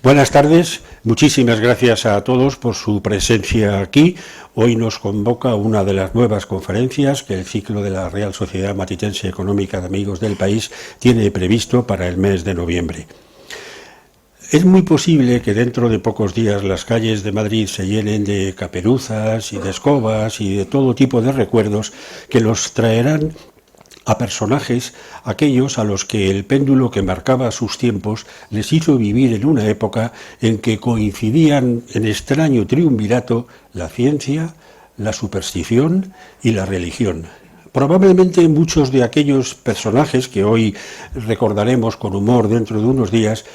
Buenas tardes, muchísimas gracias a todos por su presencia aquí. Hoy nos convoca una de las nuevas conferencias que el ciclo de la Real Sociedad Matitense Económica de Amigos del País tiene previsto para el mes de noviembre. Es muy posible que dentro de pocos días las calles de Madrid se llenen de caperuzas y de escobas y de todo tipo de recuerdos que nos traerán a personajes, aquellos a los que el péndulo que marcaba sus tiempos les hizo vivir en una época en que coincidían en extraño triunvirato la ciencia, la superstición y la religión. Probablemente muchos de aquellos personajes que hoy recordaremos con humor dentro de unos días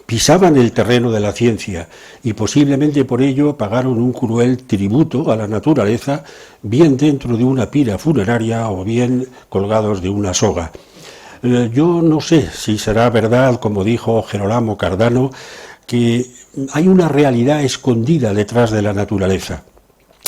pisaban el terreno de la ciencia y posiblemente por ello pagaron un cruel tributo a la naturaleza, bien dentro de una pira funeraria o bien colgados de una soga. Yo no sé si será verdad, como dijo Gerolamo Cardano, que hay una realidad escondida detrás de la naturaleza.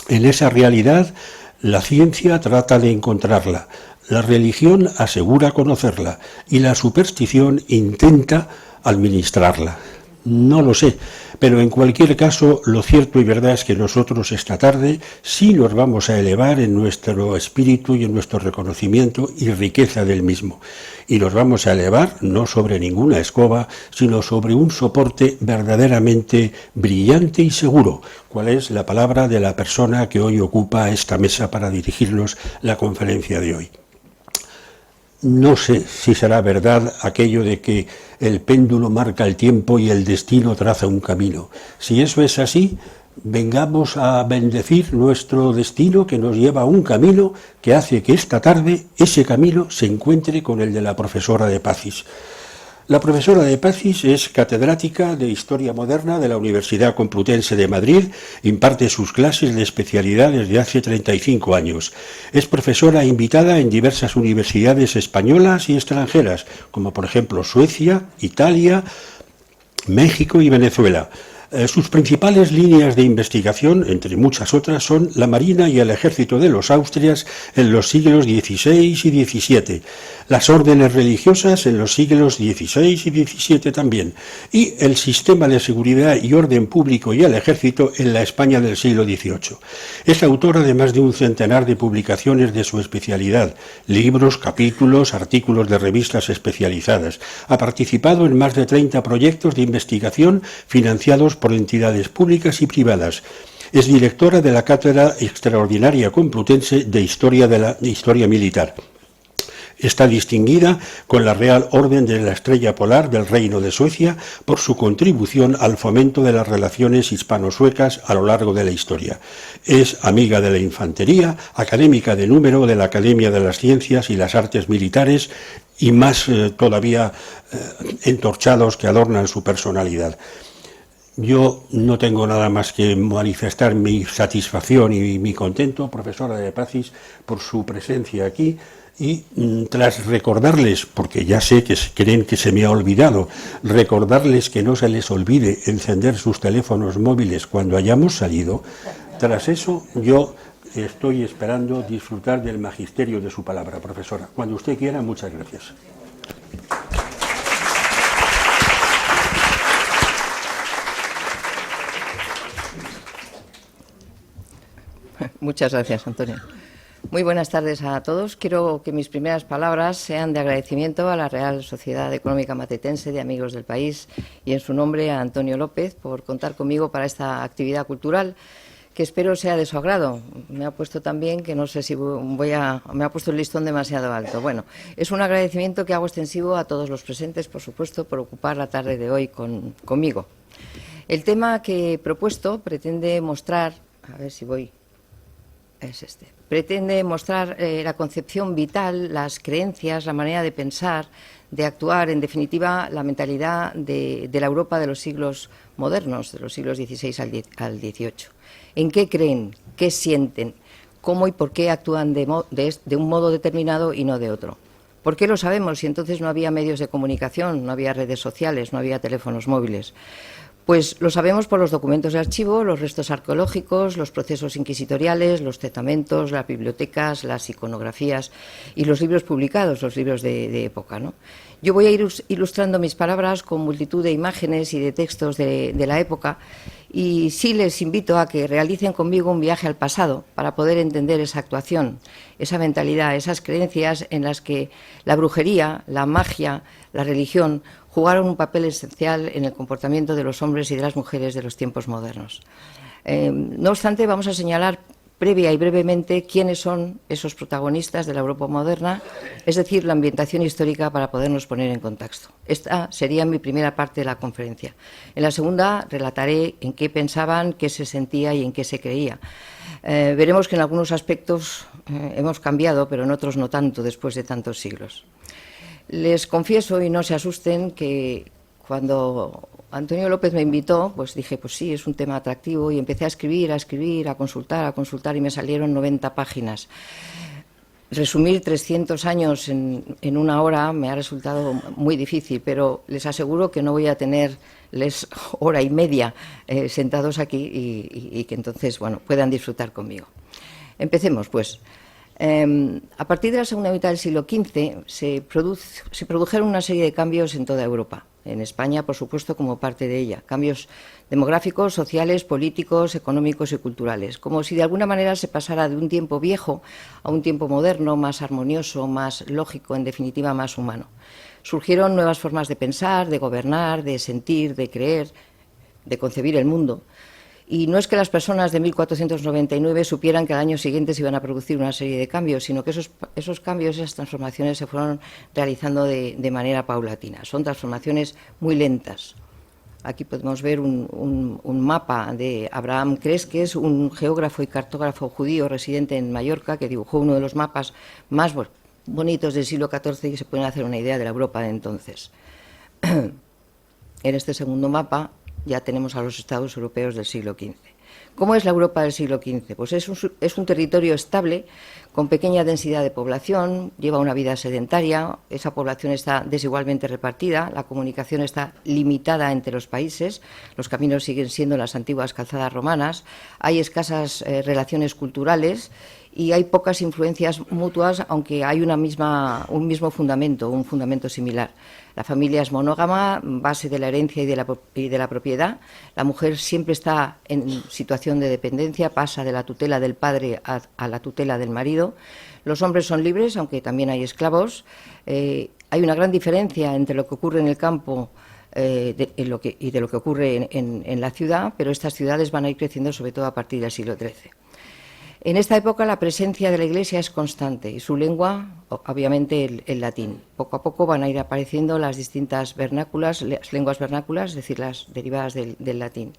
En esa realidad, la ciencia trata de encontrarla, la religión asegura conocerla y la superstición intenta administrarla. No lo sé, pero en cualquier caso lo cierto y verdad es que nosotros esta tarde sí nos vamos a elevar en nuestro espíritu y en nuestro reconocimiento y riqueza del mismo. Y nos vamos a elevar no sobre ninguna escoba, sino sobre un soporte verdaderamente brillante y seguro, cuál es la palabra de la persona que hoy ocupa esta mesa para dirigirnos la conferencia de hoy. No sé si será verdad aquello de que el péndulo marca el tiempo y el destino traza un camino. Si eso es así, vengamos a bendecir nuestro destino que nos lleva a un camino que hace que esta tarde ese camino se encuentre con el de la profesora de Pacis. La profesora de Pacis es catedrática de Historia Moderna de la Universidad Complutense de Madrid, imparte sus clases de especialidad desde hace 35 años. Es profesora invitada en diversas universidades españolas y extranjeras, como por ejemplo Suecia, Italia, México y Venezuela. Sus principales líneas de investigación, entre muchas otras, son la Marina y el Ejército de los Austrias en los siglos XVI y XVII, las órdenes religiosas en los siglos XVI y XVII también, y el sistema de seguridad y orden público y el ejército en la España del siglo XVIII. Es autora de más de un centenar de publicaciones de su especialidad, libros, capítulos, artículos de revistas especializadas. Ha participado en más de 30 proyectos de investigación financiados por entidades públicas y privadas. Es directora de la Cátedra Extraordinaria Complutense de Historia Militar. Está distinguida con la Real Orden de la Estrella Polar del Reino de Suecia por su contribución al fomento de las relaciones hispano-suecas a lo largo de la historia. Es amiga de la infantería, académica de número de la Academia de las Ciencias y las Artes Militares y más todavía entorchados que adornan su personalidad. Yo no tengo nada más que manifestar mi satisfacción y mi contento, profesora de Pacis, por su presencia aquí y tras recordarles, porque ya sé que creen que se me ha olvidado, recordarles que no se les olvide encender sus teléfonos móviles cuando hayamos salido. Tras eso, yo estoy esperando disfrutar del magisterio de su palabra, profesora. Cuando usted quiera, muchas gracias. Muchas gracias, Antonio. Muy buenas tardes a todos. Quiero que mis primeras palabras sean de agradecimiento a la Real Sociedad Económica Matitense de Amigos del País y en su nombre a Antonio López por contar conmigo para esta actividad cultural que espero sea de su agrado. Me ha puesto también que no sé si me ha puesto el listón demasiado alto. Bueno, es un agradecimiento que hago extensivo a todos los presentes, por supuesto, por ocupar la tarde de hoy conmigo. El tema que he propuesto pretende mostrar, a ver si voy... Pretende mostrar la concepción vital, las creencias, la manera de pensar, de actuar, en definitiva, la mentalidad de la Europa de los siglos modernos, de los siglos XVI al XVIII. ¿En qué creen? ¿Qué sienten? ¿Cómo y por qué actúan de un modo determinado y no de otro? ¿Por qué lo sabemos si entonces no había medios de comunicación, no había redes sociales, no había teléfonos móviles? Pues lo sabemos por los documentos de archivo, los restos arqueológicos, los procesos inquisitoriales, los testamentos, las bibliotecas, las iconografías y los libros publicados, los libros de época, ¿no? Yo voy a ir ilustrando mis palabras con multitud de imágenes y de textos de la época, y sí les invito a que realicen conmigo un viaje al pasado para poder entender esa actuación, esa mentalidad, esas creencias en las que la brujería, la magia, la religión jugaron un papel esencial en el comportamiento de los hombres y de las mujeres de los tiempos modernos. No obstante, vamos a señalar previa y brevemente quiénes son esos protagonistas de la Europa moderna, es decir, la ambientación histórica para podernos poner en contexto. Esta sería mi primera parte de la conferencia. En la segunda relataré en qué pensaban, qué se sentía y en qué se creía. Veremos que en algunos aspectos hemos cambiado, pero en otros no tanto después de tantos siglos. Les confieso, y no se asusten, que cuando Antonio López me invitó, pues dije, pues sí, es un tema atractivo, y empecé a escribir, a consultar, y me salieron 90 páginas. Resumir 300 años en una hora me ha resultado muy difícil, pero les aseguro que no voy a tenerles hora y media sentados aquí y que entonces, bueno, puedan disfrutar conmigo. Empecemos, pues. A partir de la segunda mitad del siglo XV se produjeron una serie de cambios en toda Europa, en España, por supuesto, como parte de ella, cambios demográficos, sociales, políticos, económicos y culturales, como si de alguna manera se pasara de un tiempo viejo a un tiempo moderno, más armonioso, más lógico, en definitiva, más humano. Surgieron nuevas formas de pensar, de gobernar, de sentir, de creer, de concebir el mundo. Y no es que las personas de 1499 supieran que al año siguiente se iban a producir una serie de cambios, sino que esos cambios, esas transformaciones se fueron realizando de manera paulatina. Son transformaciones muy lentas. Aquí podemos ver un mapa de Abraham Cresques, un geógrafo y cartógrafo judío residente en Mallorca, que dibujó uno de los mapas más bonitos del siglo XIV y se pueden hacer una idea de la Europa de entonces. En este segundo mapa ya tenemos a los estados europeos del siglo XV. ¿Cómo es la Europa del siglo XV? Pues es un territorio estable, con pequeña densidad de población, lleva una vida sedentaria, esa población está desigualmente repartida, la comunicación está limitada entre los países, los caminos siguen siendo las antiguas calzadas romanas, hay escasas relaciones culturales y hay pocas influencias mutuas, aunque hay un mismo fundamento, un fundamento similar. La familia es monógama, base de la herencia y de la propiedad. La mujer siempre está en situación de dependencia, pasa de la tutela del padre a la tutela del marido. Los hombres son libres, aunque también hay esclavos. Hay una gran diferencia entre lo que ocurre en el campo y de lo que ocurre en la ciudad, pero estas ciudades van a ir creciendo sobre todo a partir del siglo XIII. En esta época la presencia de la Iglesia es constante y su lengua, obviamente, el latín. Poco a poco van a ir apareciendo las distintas lenguas vernáculas, es decir, las derivadas del latín.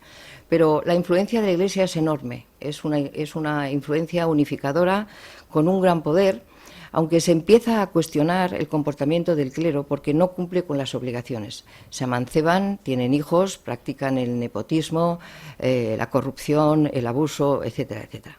Pero la influencia de la Iglesia es enorme, es una influencia unificadora con un gran poder, aunque se empieza a cuestionar el comportamiento del clero porque no cumple con las obligaciones. Se amanceban, tienen hijos, practican el nepotismo, la corrupción, el abuso, etcétera, etcétera.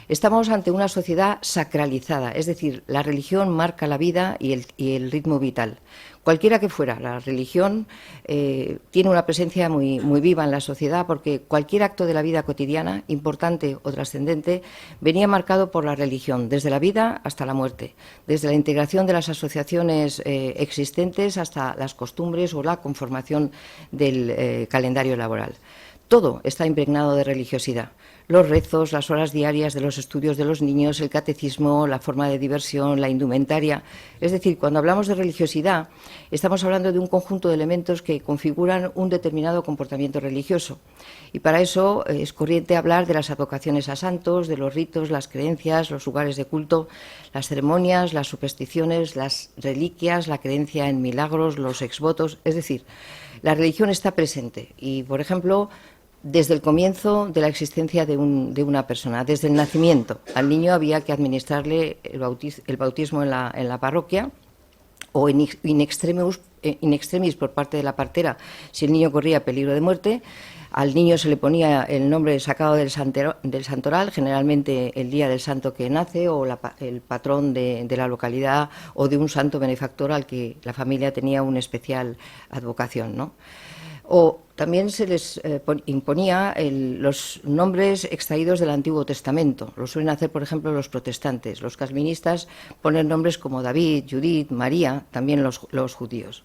Estamos ante una sociedad sacralizada, es decir, la religión marca la vida y el ritmo vital. Cualquiera que fuera, la religión tiene una presencia muy viva en la sociedad porque cualquier acto de la vida cotidiana, importante o trascendente, venía marcado por la religión, desde la vida hasta la muerte, desde la integración de las asociaciones existentes hasta las costumbres o la conformación del calendario laboral. Todo está impregnado de religiosidad. Los rezos, las horas diarias de los estudios de los niños, el catecismo, la forma de diversión, la indumentaria. Es decir, cuando hablamos de religiosidad, estamos hablando de un conjunto de elementos que configuran un determinado comportamiento religioso. Y para eso es corriente hablar de las advocaciones a santos, de los ritos, las creencias, los lugares de culto, las ceremonias, las supersticiones, las reliquias, la creencia en milagros, los exvotos. Es decir, la religión está presente y, por ejemplo, desde el comienzo de la existencia de una persona, desde el nacimiento. Al niño había que administrarle el bautismo en la parroquia o in extremis por parte de la partera si el niño corría peligro de muerte. Al niño se le ponía el nombre sacado del santoral, generalmente el día del santo que nace o el patrón de la localidad o de un santo benefactor al que la familia tenía una especial advocación, ¿no? O también se les imponía los nombres extraídos del Antiguo Testamento. Lo suelen hacer, por ejemplo, los protestantes. Los calvinistas ponen nombres como David, Judith, María, también los judíos.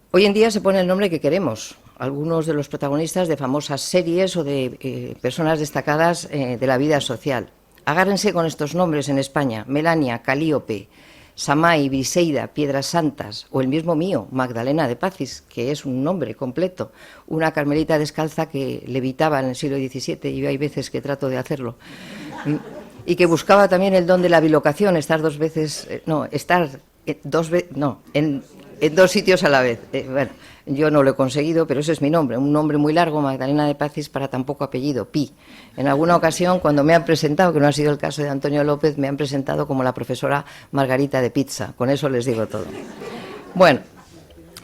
Hoy en día se pone el nombre que queremos. Algunos de los protagonistas de famosas series o de personas destacadas de la vida social. Agárrense con estos nombres en España: Melania, Calíope, Samay, Briseida, Piedras Santas, o el mismo mío, Magdalena de Pazis, que es un nombre completo, una carmelita descalza que levitaba en el siglo XVII, y hay veces que trato de hacerlo, y que buscaba también el don de la bilocación, estar en dos sitios a la vez. Bueno, yo no lo he conseguido, pero ese es mi nombre, un nombre muy largo, Magdalena de Pazis, para tan poco apellido, Pi. En alguna ocasión, cuando me han presentado, que no ha sido el caso de Antonio López, me han presentado como la profesora Margarita de Pizza. Con eso les digo todo. Bueno,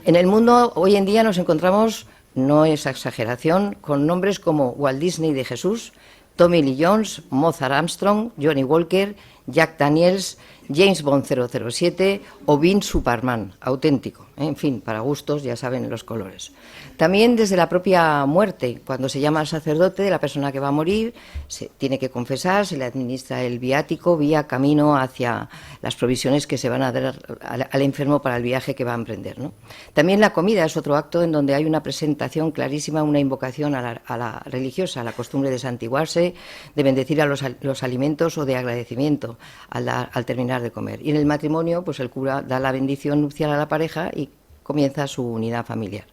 en el mundo hoy en día nos encontramos, no es exageración, con nombres como Walt Disney de Jesús, Tommy Lee Jones, Mozart Armstrong, Johnny Walker, Jack Daniels, James Bond 007 o Vince Superman, auténtico. En fin, para gustos, ya saben los colores. También desde la propia muerte, cuando se llama al sacerdote de la persona que va a morir, se tiene que confesar, se le administra el viático vía camino hacia las provisiones que se van a dar al enfermo para el viaje que va a emprender, ¿no? También la comida es otro acto en donde hay una presentación clarísima, una invocación a la religiosa, a la costumbre de santiguarse, de bendecir a los alimentos o de agradecimiento al terminar de comer. Y en el matrimonio, pues el cura da la bendición nupcial a la pareja y comienza su unidad familiar.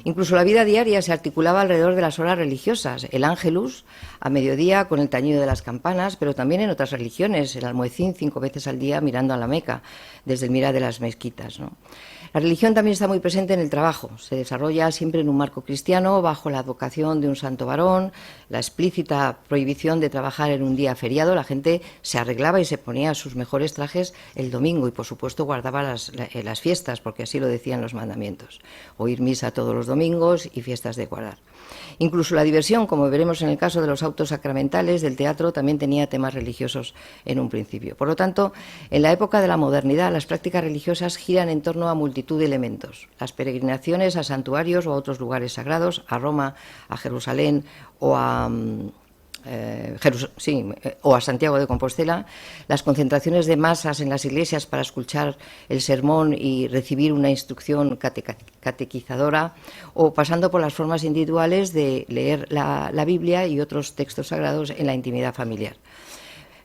Incluso la vida diaria se articulaba alrededor de las horas religiosas, el ángelus a mediodía con el tañido de las campanas, pero también en otras religiones, el almuecín 5 veces al día mirando a la Meca, desde el mirar de las mezquitas, ¿no? La religión también está muy presente en el trabajo, se desarrolla siempre en un marco cristiano, bajo la advocación de un santo varón, la explícita prohibición de trabajar en un día feriado. La gente se arreglaba y se ponía sus mejores trajes el domingo y, por supuesto, guardaba las fiestas, porque así lo decían los mandamientos. Oír misa todos los domingos y fiestas de guardar. Incluso la diversión, como veremos en el caso de los autos sacramentales del teatro, también tenía temas religiosos en un principio. Por lo tanto, en la época de la modernidad, las prácticas religiosas giran en torno a multitud de elementos. Las peregrinaciones a santuarios o a otros lugares sagrados, a Roma, a Jerusalén o a Santiago de Compostela, las concentraciones de masas en las iglesias para escuchar el sermón y recibir una instrucción catequizadora, o pasando por las formas individuales de leer la Biblia y otros textos sagrados en la intimidad familiar.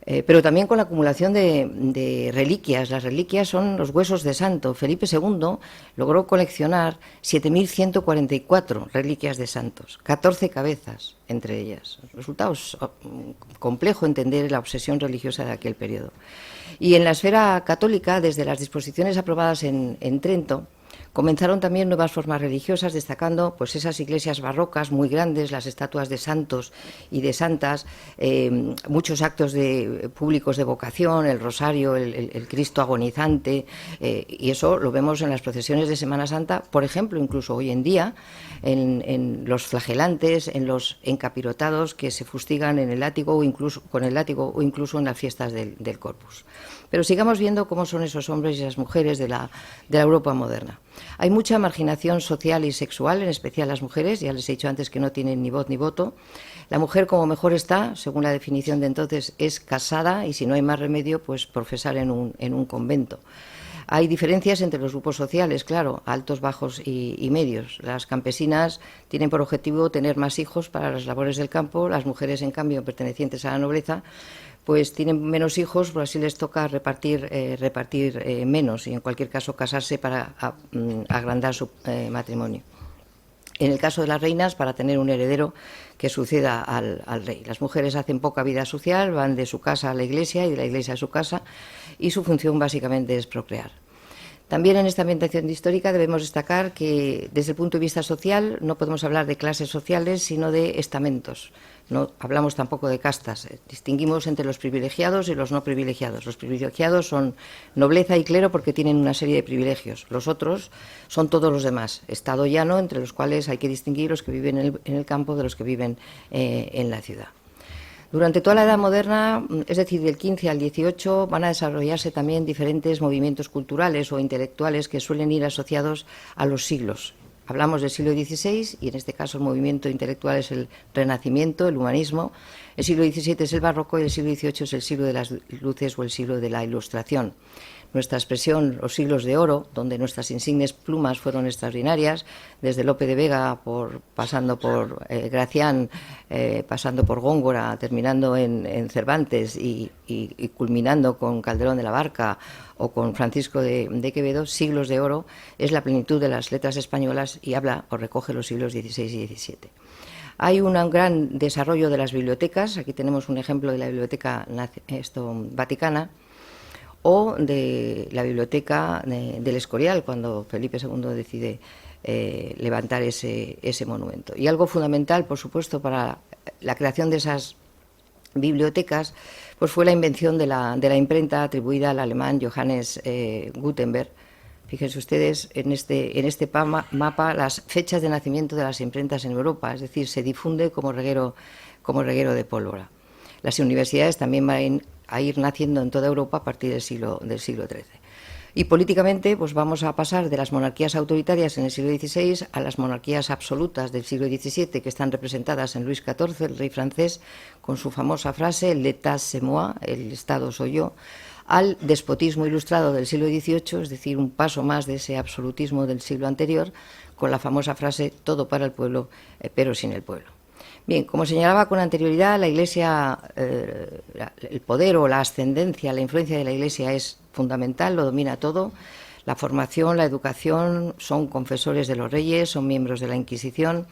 Pero también con la acumulación de reliquias. Las reliquias son los huesos de santo. Felipe II logró coleccionar 7.144 reliquias de santos, 14 cabezas entre ellas. Resulta complejo entender la obsesión religiosa de aquel periodo. Y en la esfera católica, desde las disposiciones aprobadas en Trento, comenzaron también nuevas formas religiosas, destacando pues esas iglesias barrocas muy grandes, las estatuas de santos y de santas, muchos actos públicos de vocación, el rosario, el Cristo agonizante, y eso lo vemos en las procesiones de Semana Santa, por ejemplo, incluso hoy en día, en los flagelantes, en los encapirotados que se fustigan en el látigo o incluso con el látigo, o incluso en las fiestas del Corpus. Pero sigamos viendo cómo son esos hombres y esas mujeres de la Europa moderna. Hay mucha marginación social y sexual, en especial las mujeres. Ya les he dicho antes que no tienen ni voz ni voto. La mujer, como mejor está, según la definición de entonces, es casada y, si no hay más remedio, pues profesar en un convento. Hay diferencias entre los grupos sociales, claro, altos, bajos y medios. Las campesinas tienen por objetivo tener más hijos para las labores del campo. Las mujeres, en cambio, pertenecientes a la nobleza, pues tienen menos hijos, por así les toca repartir menos, y en cualquier caso casarse para agrandar su matrimonio. En el caso de las reinas, para tener un heredero que suceda al rey. Las mujeres hacen poca vida social, van de su casa a la iglesia y de la iglesia a su casa, y su función básicamente es procrear. También en esta ambientación histórica debemos destacar que, desde el punto de vista social, no podemos hablar de clases sociales, sino de estamentos. No hablamos tampoco de castas. Distinguimos entre los privilegiados y los no privilegiados. Los privilegiados son nobleza y clero porque tienen una serie de privilegios. Los otros son todos los demás. Estado llano, entre los cuales hay que distinguir los que viven en el campo de los que viven en la ciudad. Durante toda la Edad Moderna, es decir, del 15 al 18, van a desarrollarse también diferentes movimientos culturales o intelectuales que suelen ir asociados a los siglos. Hablamos del siglo XVI y en este caso el movimiento intelectual es el Renacimiento, el humanismo. El siglo XVII es el barroco y el siglo XVIII es el siglo de las luces o el siglo de la Ilustración. Nuestra expresión, los siglos de oro, donde nuestras insignes plumas fueron extraordinarias, desde Lope de Vega, pasando por Gracián, pasando por Góngora, terminando en Cervantes y culminando con Calderón de la Barca o con Francisco de Quevedo, siglos de oro, es la plenitud de las letras españolas y habla o recoge los siglos XVI y XVII. Hay un gran desarrollo de las bibliotecas. Aquí tenemos un ejemplo de la Biblioteca Vaticana, o de la biblioteca del Escorial, cuando Felipe II decide levantar ese monumento. Y algo fundamental, por supuesto, para la creación de esas bibliotecas, pues fue la invención de la imprenta atribuida al alemán Johannes Gutenberg. Fíjense ustedes en este mapa las fechas de nacimiento de las imprentas en Europa, es decir, se difunde como reguero de pólvora. Las universidades también van a ir naciendo en toda Europa a partir del siglo XIII. Y políticamente, pues vamos a pasar de las monarquías autoritarias en el siglo XVI a las monarquías absolutas del siglo XVII, que están representadas en Luis XIV, el rey francés, con su famosa frase, «L'État c'est moi», el Estado soy yo, al despotismo ilustrado del siglo XVIII, es decir, un paso más de ese absolutismo del siglo anterior, con la famosa frase «todo para el pueblo, pero sin el pueblo». Bien, como señalaba con anterioridad, la Iglesia, el poder o la ascendencia, la influencia de la Iglesia es fundamental, lo domina todo. La formación, la educación, son confesores de los reyes, son miembros de la Inquisición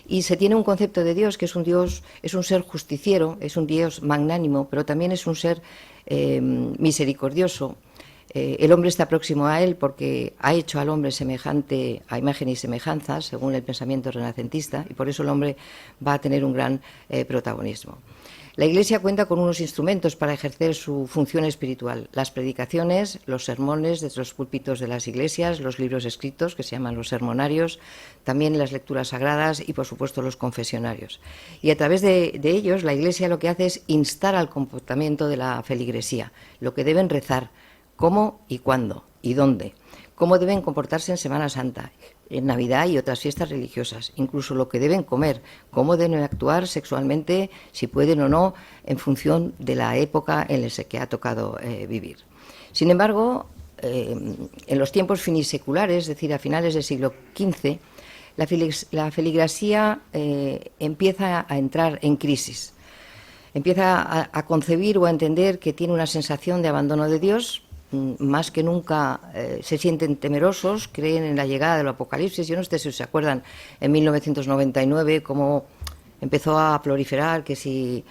y se tiene un concepto de Dios que es un Dios, es un ser justiciero, es un Dios magnánimo, pero también es un ser misericordioso. El hombre está próximo a él porque ha hecho al hombre semejante a imagen y semejanza, según el pensamiento renacentista, y por eso el hombre va a tener un gran protagonismo. La Iglesia cuenta con unos instrumentos para ejercer su función espiritual: las predicaciones, los sermones desde los púlpitos de las iglesias, los libros escritos, que se llaman los sermonarios, también las lecturas sagradas y, por supuesto, los confesionarios. Y a través de ellos, la Iglesia lo que hace es instar al comportamiento de la feligresía, lo que deben rezar, cómo y cuándo y dónde, cómo deben comportarse en Semana Santa, en Navidad y otras fiestas religiosas, incluso lo que deben comer, cómo deben actuar sexualmente, si pueden o no, en función de la época en la que ha tocado vivir. Sin embargo, en los tiempos finiseculares, es decir, a finales del siglo XV, la feligresía empieza a entrar en crisis. Empieza a concebir o a entender que tiene una sensación de abandono de Dios. Más que nunca se sienten temerosos, creen en la llegada del apocalipsis. Yo no sé si se acuerdan en 1999 cómo empezó a proliferar que si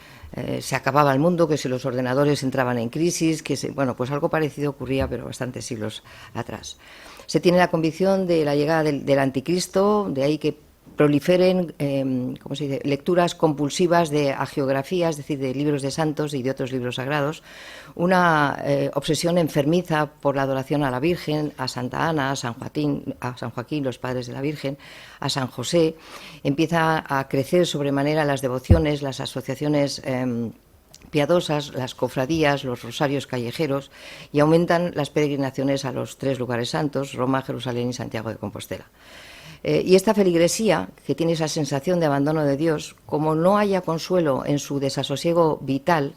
se acababa el mundo, que si los ordenadores entraban en crisis, bueno, pues algo parecido ocurría, pero bastantes siglos atrás. Se tiene la convicción de la llegada del anticristo, de ahí que proliferen ¿cómo se dice?, lecturas compulsivas de hagiografías, es decir, de libros de santos y de otros libros sagrados, una obsesión enfermiza por la adoración a la Virgen, a Santa Ana, a San Joaquín, los padres de la Virgen, a San José. Empieza a crecer sobremanera las devociones, las asociaciones piadosas, las cofradías, los rosarios callejeros, y aumentan las peregrinaciones a los 3 lugares santos: Roma, Jerusalén y Santiago de Compostela. Y esta feligresía, que tiene esa sensación de abandono de Dios, como no haya consuelo en su desasosiego vital,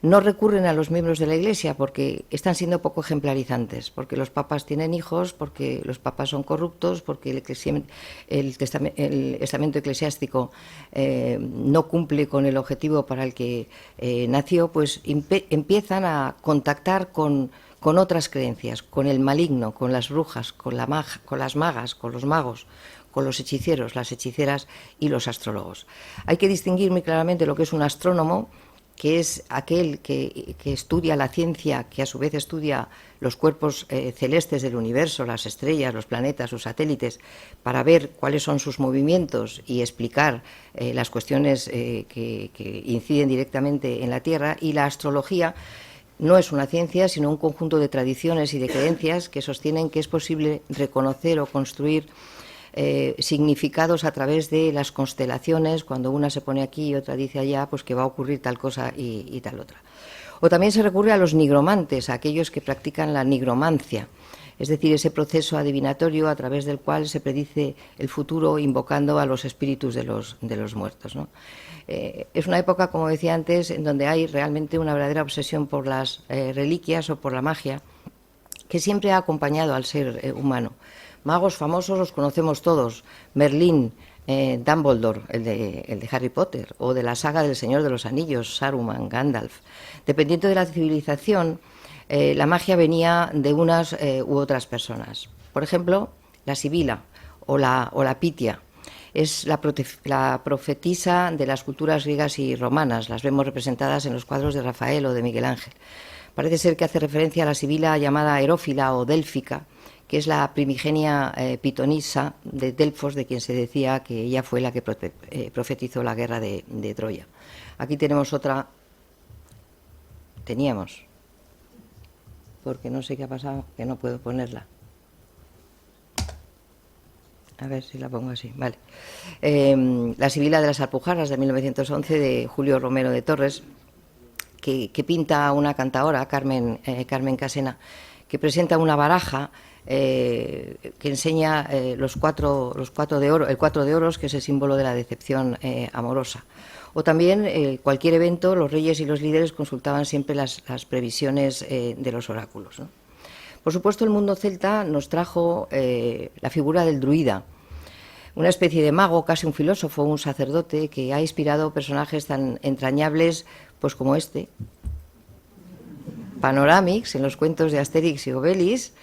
no recurren a los miembros de la Iglesia porque están siendo poco ejemplarizantes, porque los papas tienen hijos, porque los papas son corruptos, porque el estamento eclesiástico no cumple con el objetivo para el que nació. Pues empiezan a contactar con otras creencias, con el maligno, con las brujas, con las magas, con los magos, con los hechiceros, las hechiceras y los astrólogos. Hay que distinguir muy claramente lo que es un astrónomo, que es aquel que estudia la ciencia, que a su vez estudia los cuerpos celestes del universo, las estrellas, los planetas, sus satélites, para ver cuáles son sus movimientos y explicar las cuestiones que inciden directamente en la Tierra. Y la astrología no es una ciencia, sino un conjunto de tradiciones y de creencias que sostienen que es posible reconocer o construir significados a través de las constelaciones. Cuando una se pone aquí y otra dice allá, pues que va a ocurrir tal cosa y tal otra. O también se recurre a los nigromantes, a aquellos que practican la nigromancia. es decir, ese proceso adivinatorio a través del cual se predice el futuro invocando a los espíritus de los muertos, ¿no? Es una época, como decía antes, en donde hay realmente una verdadera obsesión por las reliquias o por la magia, que siempre ha acompañado al ser humano. Magos famosos los conocemos todos: Merlín, Dumbledore, el de Harry Potter, o de la saga del Señor de los Anillos, Saruman, Gandalf. Dependiendo de la civilización, la magia venía de unas u otras personas. Por ejemplo, la Sibila o la Pitia es la profetisa de las culturas griegas y romanas. Las vemos representadas en los cuadros de Rafael o de Miguel Ángel. Parece ser que hace referencia a la Sibila llamada Herófila o Délfica, que es la primigenia pitonisa de Delfos, de quien se decía que ella fue la que profetizó la guerra de Troya. Aquí tenemos otra. Teníamos, porque no sé qué ha pasado, que no puedo ponerla. A ver si la pongo así, vale. La Sibila de las Alpujarras, de 1911, de Julio Romero de Torres, que pinta a una cantaora, Carmen Casena, que presenta una baraja que enseña el 4 de oros, que es el símbolo de la decepción amorosa. O también cualquier evento, los reyes y los líderes consultaban siempre las previsiones de los oráculos, ¿no? Por supuesto, el mundo celta nos trajo la figura del druida, una especie de mago, casi un filósofo, un sacerdote, que ha inspirado personajes tan entrañables pues como este, Panoramix, en los cuentos de Asterix y Obelix,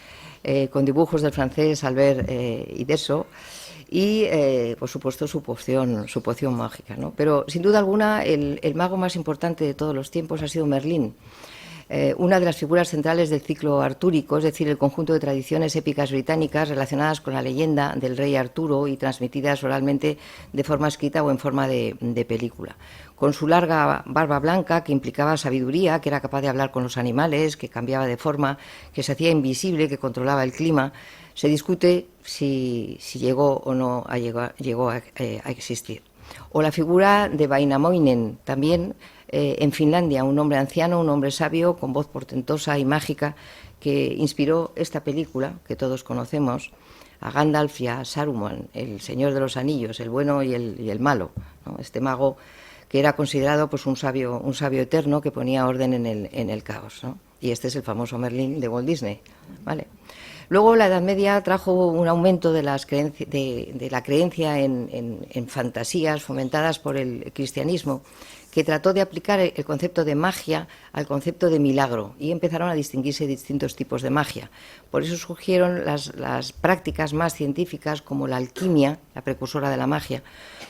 con dibujos del francés Albert Iderso, y, por supuesto, su poción mágica, ¿no? Pero, sin duda alguna, el mago más importante de todos los tiempos ha sido Merlín, una de las figuras centrales del ciclo artúrico, es decir, el conjunto de tradiciones épicas británicas relacionadas con la leyenda del rey Arturo y transmitidas oralmente de forma escrita o en forma de película. Con su larga barba blanca, que implicaba sabiduría, que era capaz de hablar con los animales, que cambiaba de forma, que se hacía invisible, que controlaba el clima, se discute si llegó o no llegó a existir. O la figura de Vainamoinen, también en Finlandia, un hombre anciano, un hombre sabio, con voz portentosa y mágica, que inspiró esta película que todos conocemos, a Gandalf y a Saruman, el Señor de los Anillos, el bueno y el malo, ¿no? Este mago que era considerado pues un sabio eterno que ponía orden en el caos, ¿no? Y este es el famoso Merlín de Walt Disney, ¿vale? Luego la Edad Media trajo un aumento de la creencia en fantasías fomentadas por el cristianismo, que trató de aplicar el concepto de magia al concepto de milagro, y empezaron a distinguirse distintos tipos de magia. Por eso surgieron las prácticas más científicas, como la alquimia, la precursora de la magia,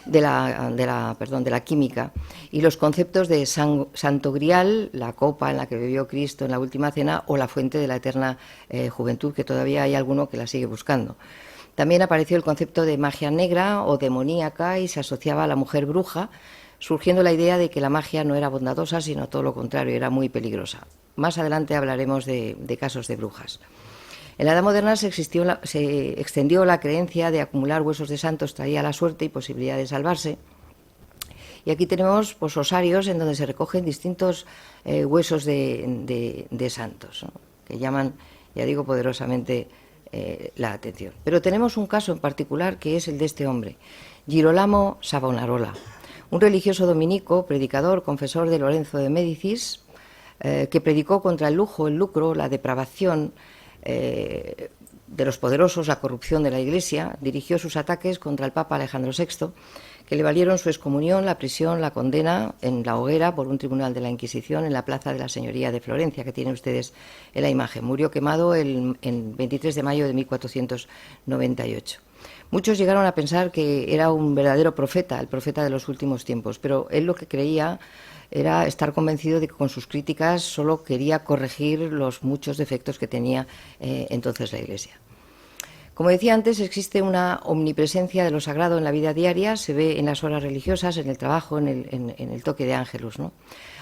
de la química, y los conceptos de Santo Grial, la copa en la que bebió Cristo en la última cena, o la fuente de la eterna juventud, que todavía hay alguno que la sigue buscando. También apareció el concepto de magia negra o demoníaca, y se asociaba a la mujer bruja, surgiendo la idea de que la magia no era bondadosa, sino todo lo contrario, era muy peligrosa. Más adelante hablaremos de casos de brujas. En la Edad Moderna se extendió la creencia de acumular huesos de santos traía la suerte y posibilidad de salvarse. Y aquí tenemos pues, osarios en donde se recogen distintos huesos de santos, ¿no? Que llaman, ya digo, poderosamente la atención. Pero tenemos un caso en particular, que es el de este hombre, Girolamo Savonarola, un religioso dominico, predicador, confesor de Lorenzo de Médicis, que predicó contra el lujo, el lucro, la depravación de los poderosos, la corrupción de la Iglesia. Dirigió sus ataques contra el Papa Alejandro VI, que le valieron su excomunión, la prisión, la condena en la hoguera por un tribunal de la Inquisición en la Plaza de la Señoría de Florencia, que tienen ustedes en la imagen. Murió quemado el 23 de mayo de 1498. Muchos llegaron a pensar que era un verdadero profeta, el profeta de los últimos tiempos, pero él lo que creía era estar convencido de que con sus críticas solo quería corregir los muchos defectos que tenía entonces la Iglesia. Como decía antes, existe una omnipresencia de lo sagrado en la vida diaria, se ve en las horas religiosas, en el trabajo, en el toque de ángelus, ¿no?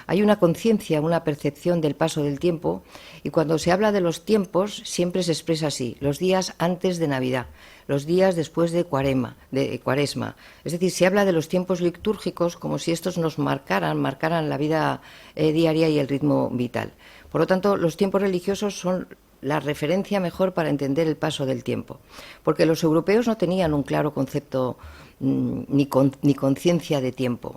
Hay una conciencia, una percepción del paso del tiempo, y cuando se habla de los tiempos siempre se expresa así: los días antes de Navidad, los días después de Cuaresma. Es decir, se habla de los tiempos litúrgicos como si estos nos marcaran la vida diaria y el ritmo vital. Por lo tanto, los tiempos religiosos son la referencia mejor para entender el paso del tiempo, porque los europeos no tenían un claro concepto ni conciencia de tiempo,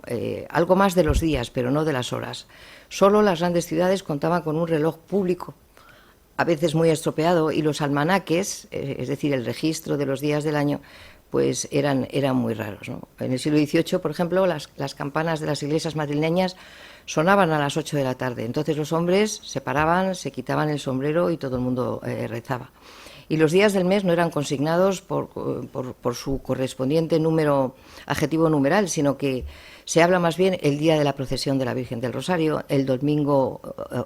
algo más de los días, pero no de las horas. Solo las grandes ciudades contaban con un reloj público, a veces muy estropeado, y los almanaques, es decir, el registro de los días del año, pues eran muy raros, ¿no? En el siglo XVIII, por ejemplo, las campanas de las iglesias madrileñas sonaban a las 8 de la tarde. Entonces los hombres se paraban, se quitaban el sombrero y todo el mundo rezaba. Y los días del mes no eran consignados por su correspondiente número adjetivo numeral, sino que se habla más bien el día de la procesión de la Virgen del Rosario, el domingo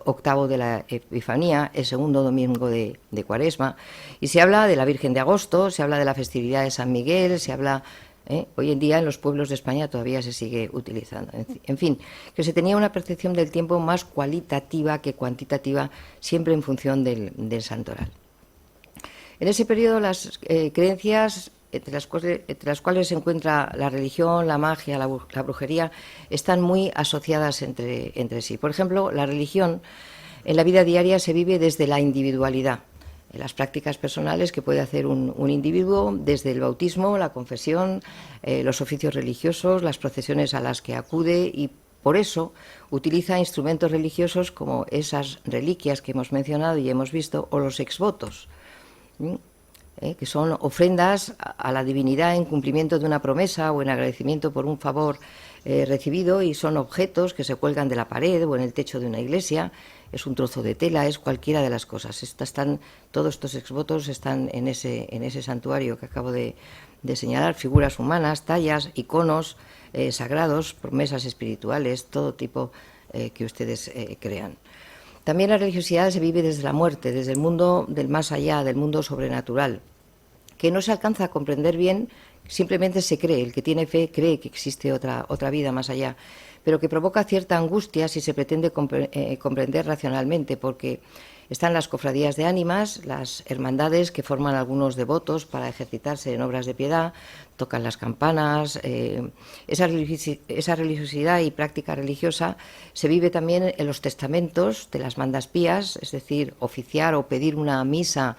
octavo de la Epifanía, el segundo domingo de Cuaresma, y se habla de la Virgen de Agosto, se habla de la festividad de San Miguel, se habla... Hoy en día en los pueblos de España todavía se sigue utilizando. En fin, que se tenía una percepción del tiempo más cualitativa que cuantitativa, siempre en función del santoral. En ese periodo las creencias, entre las cuales se encuentra la religión, la magia, la brujería, están muy asociadas entre sí. Por ejemplo, la religión en la vida diaria se vive desde la individualidad, en las prácticas personales que puede hacer un individuo, desde el bautismo, la confesión, los oficios religiosos, las procesiones a las que acude, y por eso utiliza instrumentos religiosos como esas reliquias que hemos mencionado y hemos visto, o los exvotos, que son ofrendas a la divinidad en cumplimiento de una promesa o en agradecimiento por un favor recibido, y son objetos que se cuelgan de la pared o en el techo de una iglesia. Es un trozo de tela, es cualquiera de las cosas. Todos estos exvotos están en ese santuario que acabo de señalar: figuras humanas, tallas, iconos sagrados, promesas espirituales, todo tipo que ustedes crean. También la religiosidad se vive desde la muerte, desde el mundo del más allá, del mundo sobrenatural, que no se alcanza a comprender bien, simplemente se cree. El que tiene fe cree que existe otra vida más allá, pero que provoca cierta angustia si se pretende comprender racionalmente, porque están las cofradías de ánimas, las hermandades que forman algunos devotos para ejercitarse en obras de piedad, tocan las campanas. Esa religiosidad y práctica religiosa se vive también en los testamentos de las mandas pías, es decir, oficiar o pedir una misa,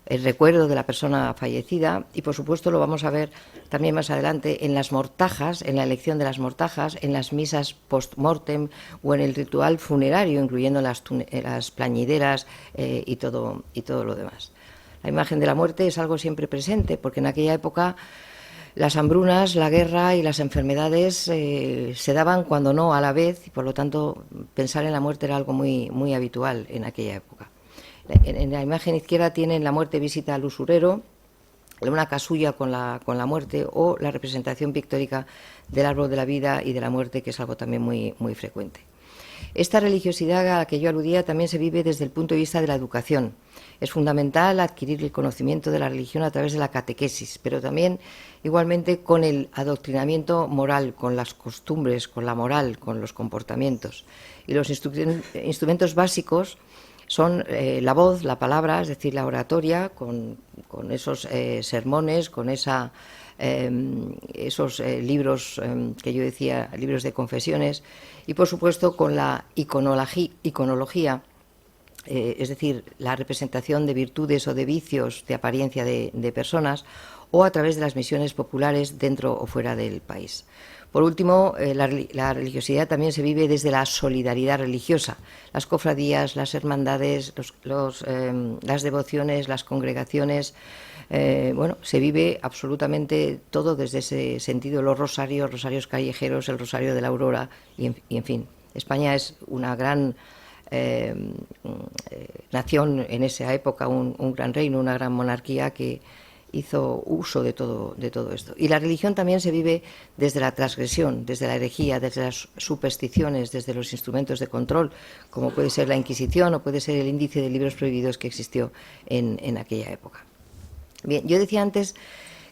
el recuerdo de la persona fallecida, y por supuesto lo vamos a ver también más adelante en las mortajas, en la elección de las mortajas, en las misas post-mortem o en el ritual funerario, incluyendo las plañideras y todo lo demás. La imagen de la muerte es algo siempre presente, porque en aquella época las hambrunas, la guerra y las enfermedades se daban cuando no a la vez, y por lo tanto pensar en la muerte era algo muy habitual en aquella época. En la imagen izquierda tienen la muerte visita al usurero, una casulla con la muerte, o la representación pictórica del árbol de la vida y de la muerte, que es algo también muy frecuente. Esta religiosidad a la que yo aludía también se vive desde el punto de vista de la educación. Es fundamental adquirir el conocimiento de la religión a través de la catequesis, pero también igualmente con el adoctrinamiento moral, con las costumbres, con la moral, con los comportamientos. Y los instrumentos básicos son la voz, la palabra, es decir, la oratoria, con esos sermones, con esos libros que yo decía, libros de confesiones, y por supuesto con la iconología, es decir, la representación de virtudes o de vicios de apariencia de personas, o a través de las misiones populares dentro o fuera del país. Por último, la religiosidad también se vive desde la solidaridad religiosa. Las cofradías, las hermandades, las devociones, las congregaciones, se vive absolutamente todo desde ese sentido. Los rosarios callejeros, el rosario de la aurora, y en fin. España es una gran nación en esa época, un gran reino, una gran monarquía que hizo uso de todo esto. Y la religión también se vive desde la transgresión, desde la herejía, desde las supersticiones, desde los instrumentos de control, como puede ser la Inquisición o puede ser el índice de libros prohibidos que existió en aquella época. Bien, yo decía antes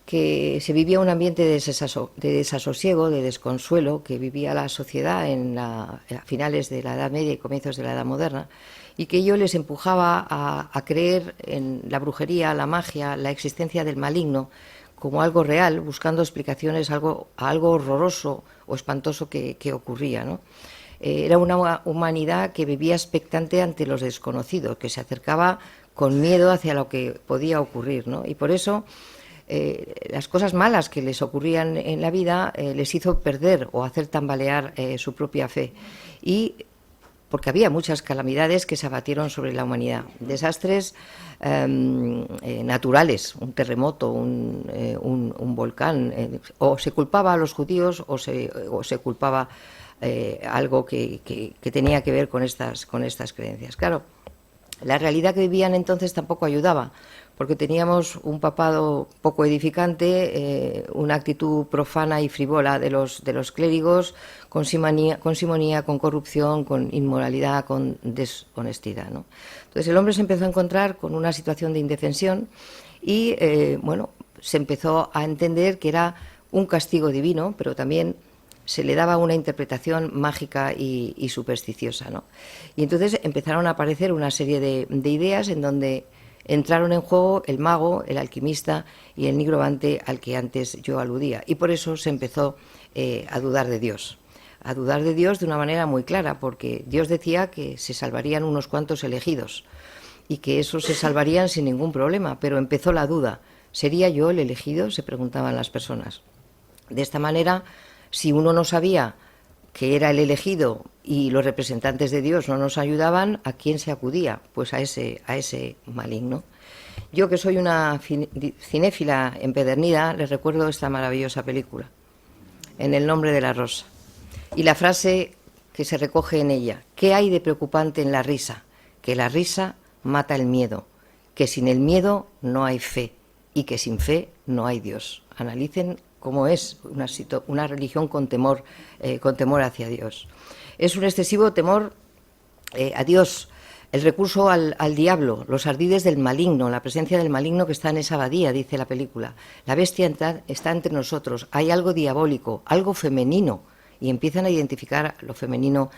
que se vivía un ambiente de desasosiego, de desconsuelo, que vivía la sociedad a finales de la Edad Media y comienzos de la Edad Moderna, y que ello les empujaba a creer en la brujería, la magia, la existencia del maligno como algo real, buscando explicaciones a algo horroroso o espantoso que ocurría, ¿no? Era una humanidad que vivía expectante ante los desconocidos, que se acercaba con miedo hacia lo que podía ocurrir, ¿no? Y por eso las cosas malas que les ocurrían en la vida les hizo perder o hacer tambalear su propia fe. Y porque había muchas calamidades que se abatieron sobre la humanidad, desastres naturales, un terremoto, un volcán, o se culpaba a los judíos o se culpaba algo que tenía que ver con estas creencias. Claro, la realidad que vivían entonces tampoco ayudaba, porque teníamos un papado poco edificante, una actitud profana y frívola de los clérigos, con simonía, con corrupción, con inmoralidad, con deshonestidad, ¿no? Entonces el hombre se empezó a encontrar con una situación de indefensión y, bueno, se empezó a entender que era un castigo divino, pero también se le daba una interpretación mágica y supersticiosa, ¿no? Y entonces empezaron a aparecer una serie de ideas en donde entraron en juego el mago, el alquimista y el nigromante al que antes yo aludía. Y por eso se empezó a dudar de Dios. A dudar de Dios de una manera muy clara, porque Dios decía que se salvarían unos cuantos elegidos y que esos se salvarían sin ningún problema, pero empezó la duda. ¿Sería yo el elegido?, se preguntaban las personas. De esta manera, si uno no sabía que era el elegido y los representantes de Dios no nos ayudaban, ¿a quién se acudía? Pues a ese maligno. Yo, que soy una cinéfila empedernida, les recuerdo esta maravillosa película, En el nombre de la rosa, y la frase que se recoge en ella: ¿qué hay de preocupante en la risa? Que la risa mata el miedo, que sin el miedo no hay fe y que sin fe no hay Dios. Analicen cómo es una religión con temor hacia Dios. Es un excesivo temor a Dios, el recurso al diablo, los ardides del maligno, la presencia del maligno que está en esa abadía, dice la película. La bestia está entre nosotros, hay algo diabólico, algo femenino, y empiezan a identificar lo femenino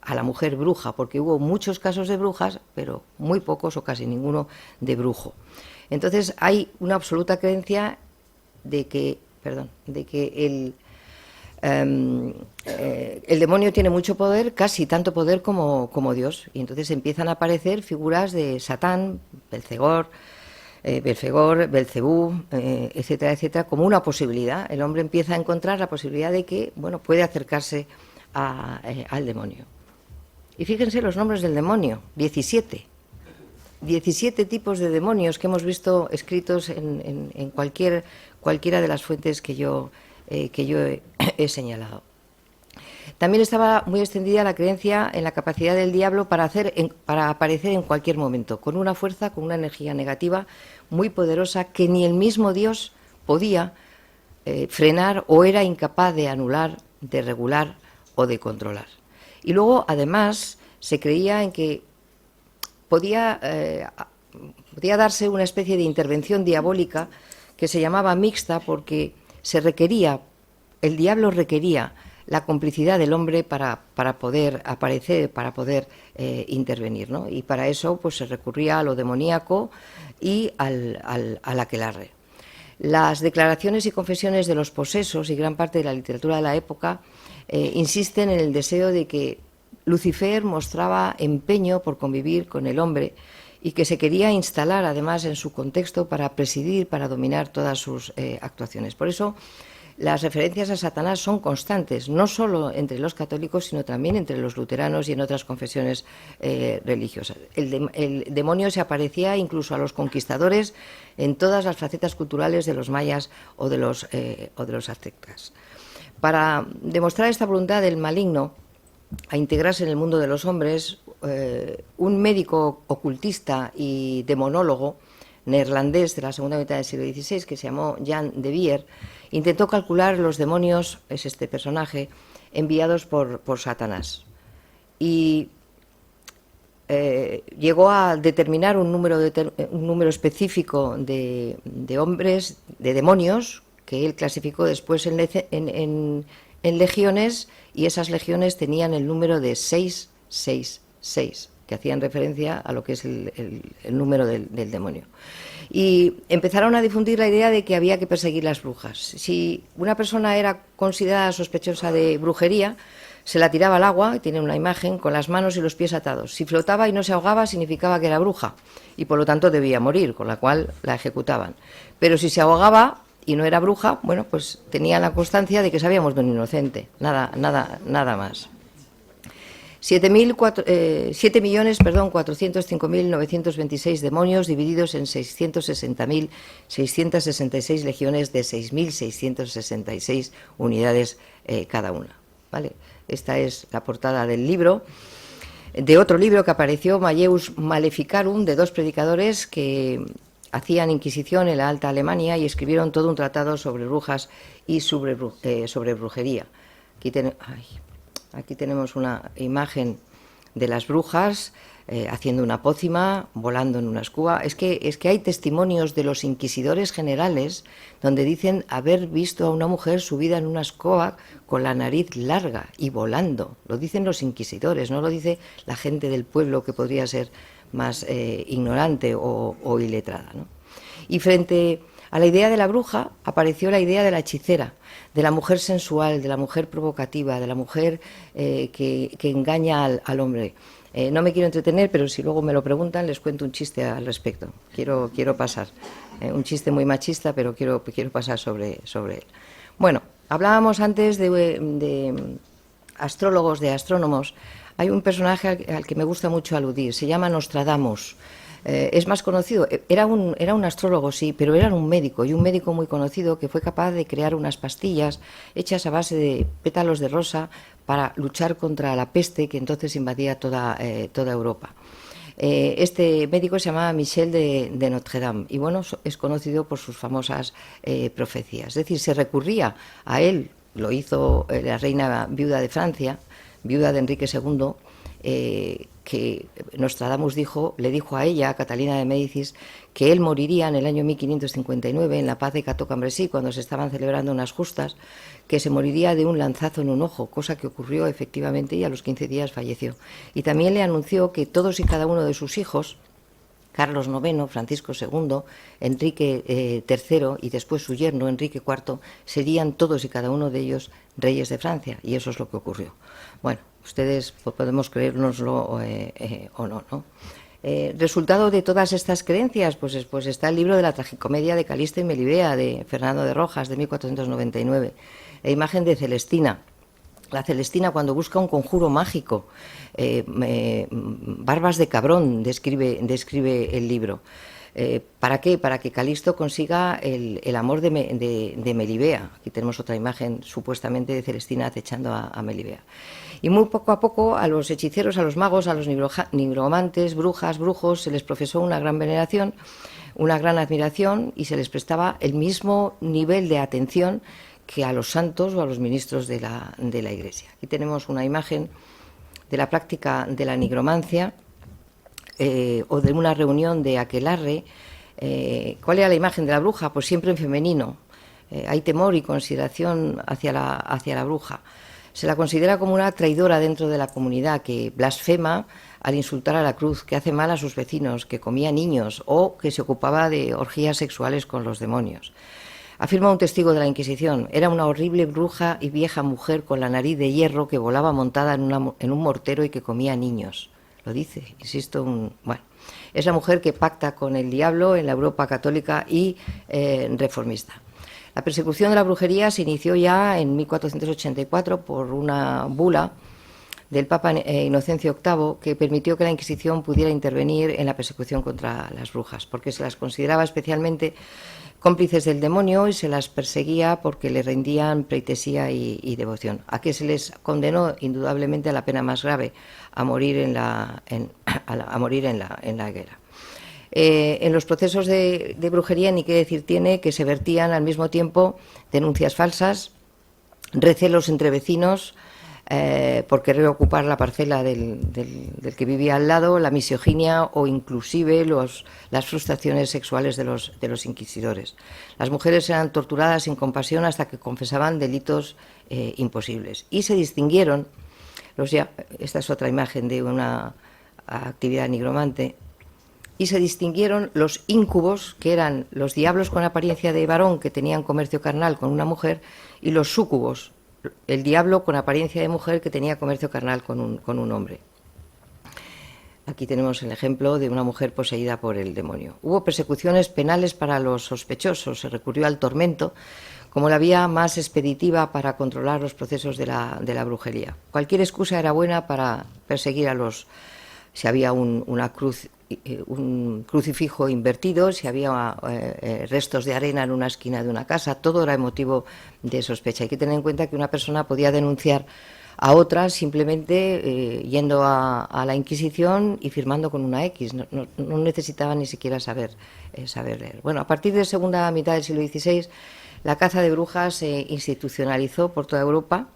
a la mujer bruja, porque hubo muchos casos de brujas, pero muy pocos o casi ninguno de brujo. Entonces hay una absoluta creencia de que el demonio tiene mucho poder, casi tanto poder como Dios, y entonces empiezan a aparecer figuras de Satán, Belfegor, Belcebú, etcétera, etcétera, como una posibilidad. El hombre empieza a encontrar la posibilidad de que, bueno, puede acercarse al demonio. Y fíjense los nombres del demonio: 17 tipos de demonios que hemos visto escritos en cualquiera de las fuentes que yo he señalado. También estaba muy extendida la creencia en la capacidad del diablo para aparecer en cualquier momento, con una fuerza, con una energía negativa muy poderosa que ni el mismo Dios podía frenar o era incapaz de anular, de regular o de controlar. Y luego, además, se creía en que podía darse una especie de intervención diabólica que se llamaba mixta, porque el diablo requería la complicidad del hombre para poder aparecer, para poder intervenir, ¿no? Y para eso pues se recurría a lo demoníaco y al aquelarre. Las declaraciones y confesiones de los posesos y gran parte de la literatura de la época insisten en el deseo de que Lucifer mostraba empeño por convivir con el hombre y que se quería instalar además en su contexto para presidir, para dominar todas sus actuaciones. Por eso las referencias a Satanás son constantes, no solo entre los católicos, sino también entre los luteranos y en otras confesiones religiosas. El demonio se aparecía incluso a los conquistadores en todas las facetas culturales de los mayas o de los aztecas. Para demostrar esta voluntad del maligno a integrarse en el mundo de los hombres, un médico ocultista y demonólogo neerlandés de la segunda mitad del siglo XVI, que se llamó Jan de Beer, intentó calcular los demonios, es este personaje, enviados por Satanás. Y llegó a determinar un número específico de hombres, de demonios, que él clasificó después en legiones, y esas legiones tenían el número de 666, que hacían referencia a lo que es el número del demonio. Y empezaron a difundir la idea de que había que perseguir las brujas. Si una persona era considerada sospechosa de brujería, Se la tiraba al agua, y tiene una imagen, con las manos y los pies atados. Si flotaba y no se ahogaba, significaba que era bruja y por lo tanto debía morir, con la cual la ejecutaban. Pero si se ahogaba y no era bruja, bueno, pues tenía la constancia de que sabíamos de un inocente, nada más. 7.405.926 demonios divididos en 660.666 legiones de 6.666 unidades cada una. ¿Vale? Esta es la portada del libro. De otro libro que apareció, Malleus Maleficarum, de dos predicadores que hacían inquisición en la Alta Alemania y escribieron todo un tratado sobre brujas y sobre brujería. Aquí tenemos una imagen de las brujas haciendo una pócima, volando en una escuba. Es que hay testimonios de los inquisidores generales donde dicen haber visto a una mujer subida en una escoba con la nariz larga y volando. Lo dicen los inquisidores, no lo dice la gente del pueblo que podría ser más ignorante o iletrada, ¿no? Y frente a la idea de la bruja apareció la idea de la hechicera, de la mujer sensual, de la mujer provocativa, de la mujer que engaña al hombre. No me quiero entretener, pero si luego me lo preguntan les cuento un chiste al respecto. Quiero pasar. Un chiste muy machista, pero quiero pasar sobre él. Bueno, hablábamos antes de astrólogos, de astrónomos. Hay un personaje al que me gusta mucho aludir, se llama Nostradamus. Es más conocido, era un astrólogo, sí, pero era un médico, y un médico muy conocido que fue capaz de crear unas pastillas hechas a base de pétalos de rosa para luchar contra la peste que entonces invadía toda Europa. Este médico se llamaba Michel de Notre Dame y bueno, es conocido por sus famosas profecías. Es decir, se recurría a él, lo hizo la reina viuda de Francia, viuda de Enrique II, que Nostradamus le dijo a ella, a Catalina de Médicis, que él moriría en el año 1559 en la paz de Cateau-Cambrésis, cuando se estaban celebrando unas justas, que se moriría de un lanzazo en un ojo, cosa que ocurrió efectivamente y a los 15 días falleció. Y también le anunció que todos y cada uno de sus hijos, Carlos IX, Francisco II, Enrique III y después su yerno Enrique IV, serían todos y cada uno de ellos reyes de Francia, y eso es lo que ocurrió. Bueno, ustedes podemos creérnoslo o no, ¿no? Resultado de todas estas creencias, pues está el libro de la tragicomedia de Calisto y Melibea, de Fernando de Rojas, de 1499, la imagen de Celestina. La Celestina, cuando busca un conjuro mágico, barbas de cabrón, describe el libro. ¿Para qué? Para que Calisto consiga el amor de Melibea. Aquí tenemos otra imagen supuestamente de Celestina acechando a Melibea. Y muy poco a poco a los hechiceros, a los magos, a los nigromantes, brujas, brujos, se les profesó una gran veneración, una gran admiración y se les prestaba el mismo nivel de atención que a los santos o a los ministros de la Iglesia. Aquí tenemos una imagen de la práctica de la nigromancia o de una reunión de aquelarre. ¿Cuál era la imagen de la bruja? Pues siempre en femenino. Hay temor y consideración hacia la bruja. Se la considera como una traidora dentro de la comunidad que blasfema al insultar a la cruz, que hace mal a sus vecinos, que comía niños o que se ocupaba de orgías sexuales con los demonios. Afirma un testigo de la Inquisición, era una horrible bruja y vieja mujer con la nariz de hierro que volaba montada en un mortero y que comía niños. Lo dice, insisto, bueno, es la mujer que pacta con el diablo en la Europa católica y reformista. La persecución de la brujería se inició ya en 1484 por una bula del Papa Inocencio VIII que permitió que la Inquisición pudiera intervenir en la persecución contra las brujas, porque se las consideraba especialmente cómplices del demonio y se las perseguía porque le rendían pleitesía y devoción. ¿A qué se les condenó? Indudablemente a la pena más grave, a morir en la guerra. En los procesos de brujería, ni qué decir tiene, que se vertían al mismo tiempo denuncias falsas, recelos entre vecinos por querer ocupar la parcela del que vivía al lado, la misoginia o inclusive las frustraciones sexuales de los inquisidores. Las mujeres eran torturadas sin compasión hasta que confesaban delitos imposibles. Y se distinguieron, esta es otra imagen de una actividad nigromante, y se distinguieron los íncubos, que eran los diablos con apariencia de varón que tenían comercio carnal con una mujer, y los súcubos, el diablo con apariencia de mujer que tenía comercio carnal con un hombre. Aquí tenemos el ejemplo de una mujer poseída por el demonio. Hubo persecuciones penales para los sospechosos, se recurrió al tormento como la vía más expeditiva para controlar los procesos de la brujería. Cualquier excusa era buena para perseguir a los... Si había un crucifijo invertido, si había restos de arena en una esquina de una casa, todo era motivo de sospecha. Hay que tener en cuenta que una persona podía denunciar a otra simplemente yendo a la Inquisición y firmando con una X. No necesitaba ni siquiera saber leer. Bueno, a partir de la segunda mitad del siglo XVI, la caza de brujas se institucionalizó por toda Europa.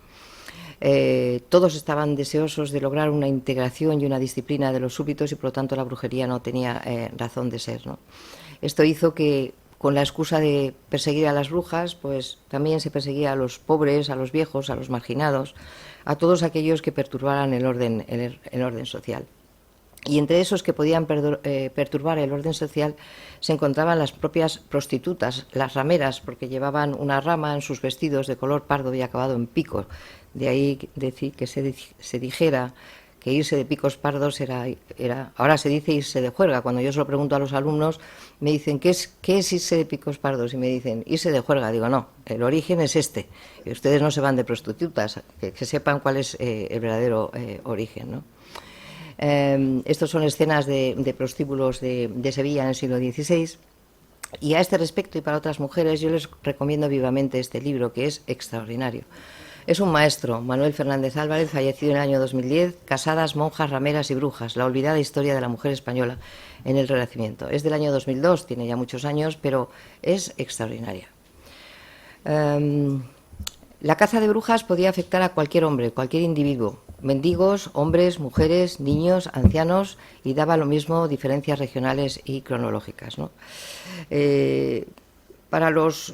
Todos estaban deseosos de lograr una integración y una disciplina de los súbditos y por lo tanto la brujería no tenía razón de ser, ¿no? Esto hizo que con la excusa de perseguir a las brujas, pues también se perseguía a los pobres, a los viejos, a los marginados, a todos aquellos que perturbaran el orden social. Y entre esos que podían perturbar el orden social se encontraban las propias prostitutas, las rameras, porque llevaban una rama en sus vestidos de color pardo y acabado en pico. De ahí decir que se dijera que irse de picos pardos era ahora se dice irse de juerga. Cuando yo se lo pregunto a los alumnos, me dicen, ¿qué es irse de picos pardos? Y me dicen, irse de juerga. Digo, no, el origen es este. Y ustedes no se van de prostitutas, que sepan cuál es el verdadero origen, ¿no? Estos son escenas de prostíbulos de Sevilla en el siglo XVI. Y a este respecto y para otras mujeres, yo les recomiendo vivamente este libro, que es extraordinario. Es un maestro, Manuel Fernández Álvarez, fallecido en el año 2010, Casadas, monjas, rameras y brujas, la olvidada historia de la mujer española en el Renacimiento. Es del año 2002, tiene ya muchos años, pero es extraordinaria. La caza de brujas podía afectar a cualquier hombre, cualquier individuo, mendigos, hombres, mujeres, niños, ancianos, y daba lo mismo diferencias regionales y cronológicas, ¿no? Para los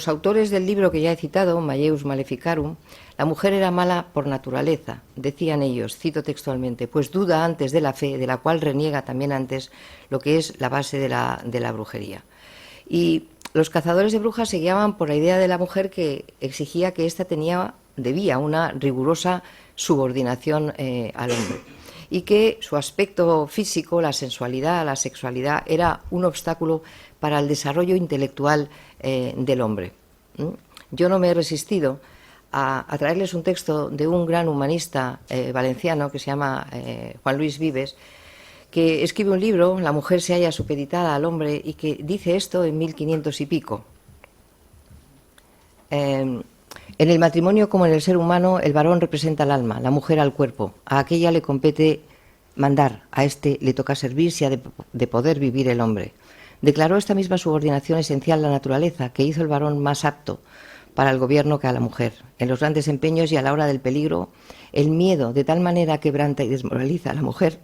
autores del libro que ya he citado, Malleus Maleficarum, la mujer era mala por naturaleza, decían ellos, cito textualmente, pues duda antes de la fe, de la cual reniega también antes lo que es la base de la brujería. Y los cazadores de brujas se guiaban por la idea de la mujer que exigía que ésta debía una rigurosa subordinación al hombre, y que su aspecto físico, la sensualidad, la sexualidad, era un obstáculo para el desarrollo intelectual del hombre. Yo no me he resistido a traerles un texto de un gran humanista valenciano que se llama Juan Luis Vives, que escribe un libro, La mujer se halla supeditada al hombre, y que dice esto en 1500 y pico. En el matrimonio, como en el ser humano, el varón representa al alma, la mujer al cuerpo. A aquella le compete mandar, a este le toca servir si ha de poder vivir el hombre. Declaró esta misma subordinación esencial la naturaleza, que hizo el varón más apto para el gobierno que a la mujer. En los grandes empeños y a la hora del peligro, el miedo de tal manera quebranta y desmoraliza a la mujer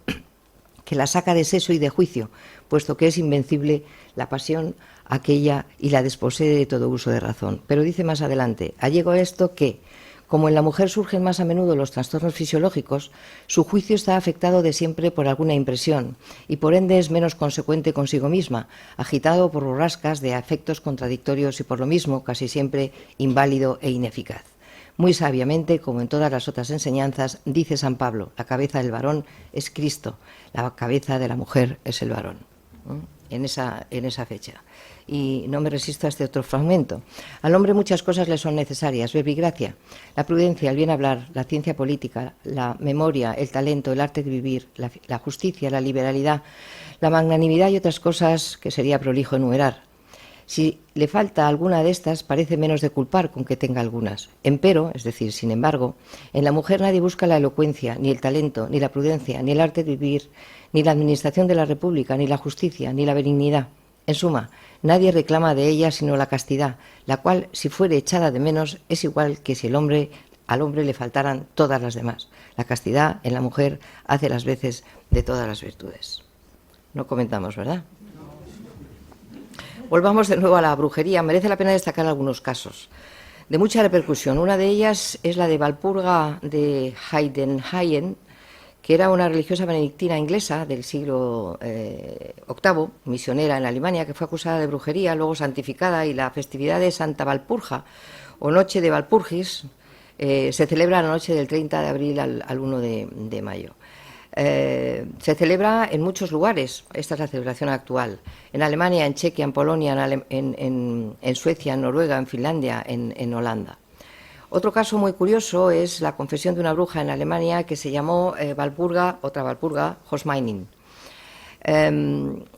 que la saca de seso y de juicio, puesto que es invencible la pasión aquella y la desposee de todo uso de razón. Pero dice más adelante, allego a esto que, como en la mujer surgen más a menudo los trastornos fisiológicos, su juicio está afectado de siempre por alguna impresión y por ende es menos consecuente consigo misma, agitado por borrascas de afectos contradictorios y por lo mismo casi siempre inválido e ineficaz. Muy sabiamente, como en todas las otras enseñanzas, dice San Pablo, la cabeza del varón es Cristo, la cabeza de la mujer es el varón. En esa fecha. Y no me resisto a este otro fragmento. Al hombre muchas cosas le son necesarias, verbigracia, la prudencia, el bien hablar, la ciencia política, la memoria, el talento, el arte de vivir, la justicia, la liberalidad, la magnanimidad y otras cosas que sería prolijo enumerar. Si le falta alguna de estas, parece menos de culpar con que tenga algunas. Empero, es decir, sin embargo, en la mujer nadie busca la elocuencia, ni el talento, ni la prudencia, ni el arte de vivir, ni la administración de la república, ni la justicia, ni la benignidad. En suma, nadie reclama de ella sino la castidad, la cual, si fuere echada de menos, es igual que si al hombre le faltaran todas las demás. La castidad en la mujer hace las veces de todas las virtudes. No comentamos, ¿verdad? Volvamos de nuevo a la brujería. Merece la pena destacar algunos casos de mucha repercusión. Una de ellas es la de Walpurga de Heidenhain, que era una religiosa benedictina inglesa del siglo VIII, misionera en Alemania, que fue acusada de brujería, luego santificada, y la festividad de Santa Walpurga, o Noche de Walpurgis, Se celebra la noche del 30 de abril al 1 de mayo. Se celebra en muchos lugares, esta es la celebración actual, en Alemania, en Chequia, en Polonia, en Suecia, en Noruega, en Finlandia, en Holanda. Otro caso muy curioso es la confesión de una bruja en Alemania que se llamó otra Walpurga Hosmeining.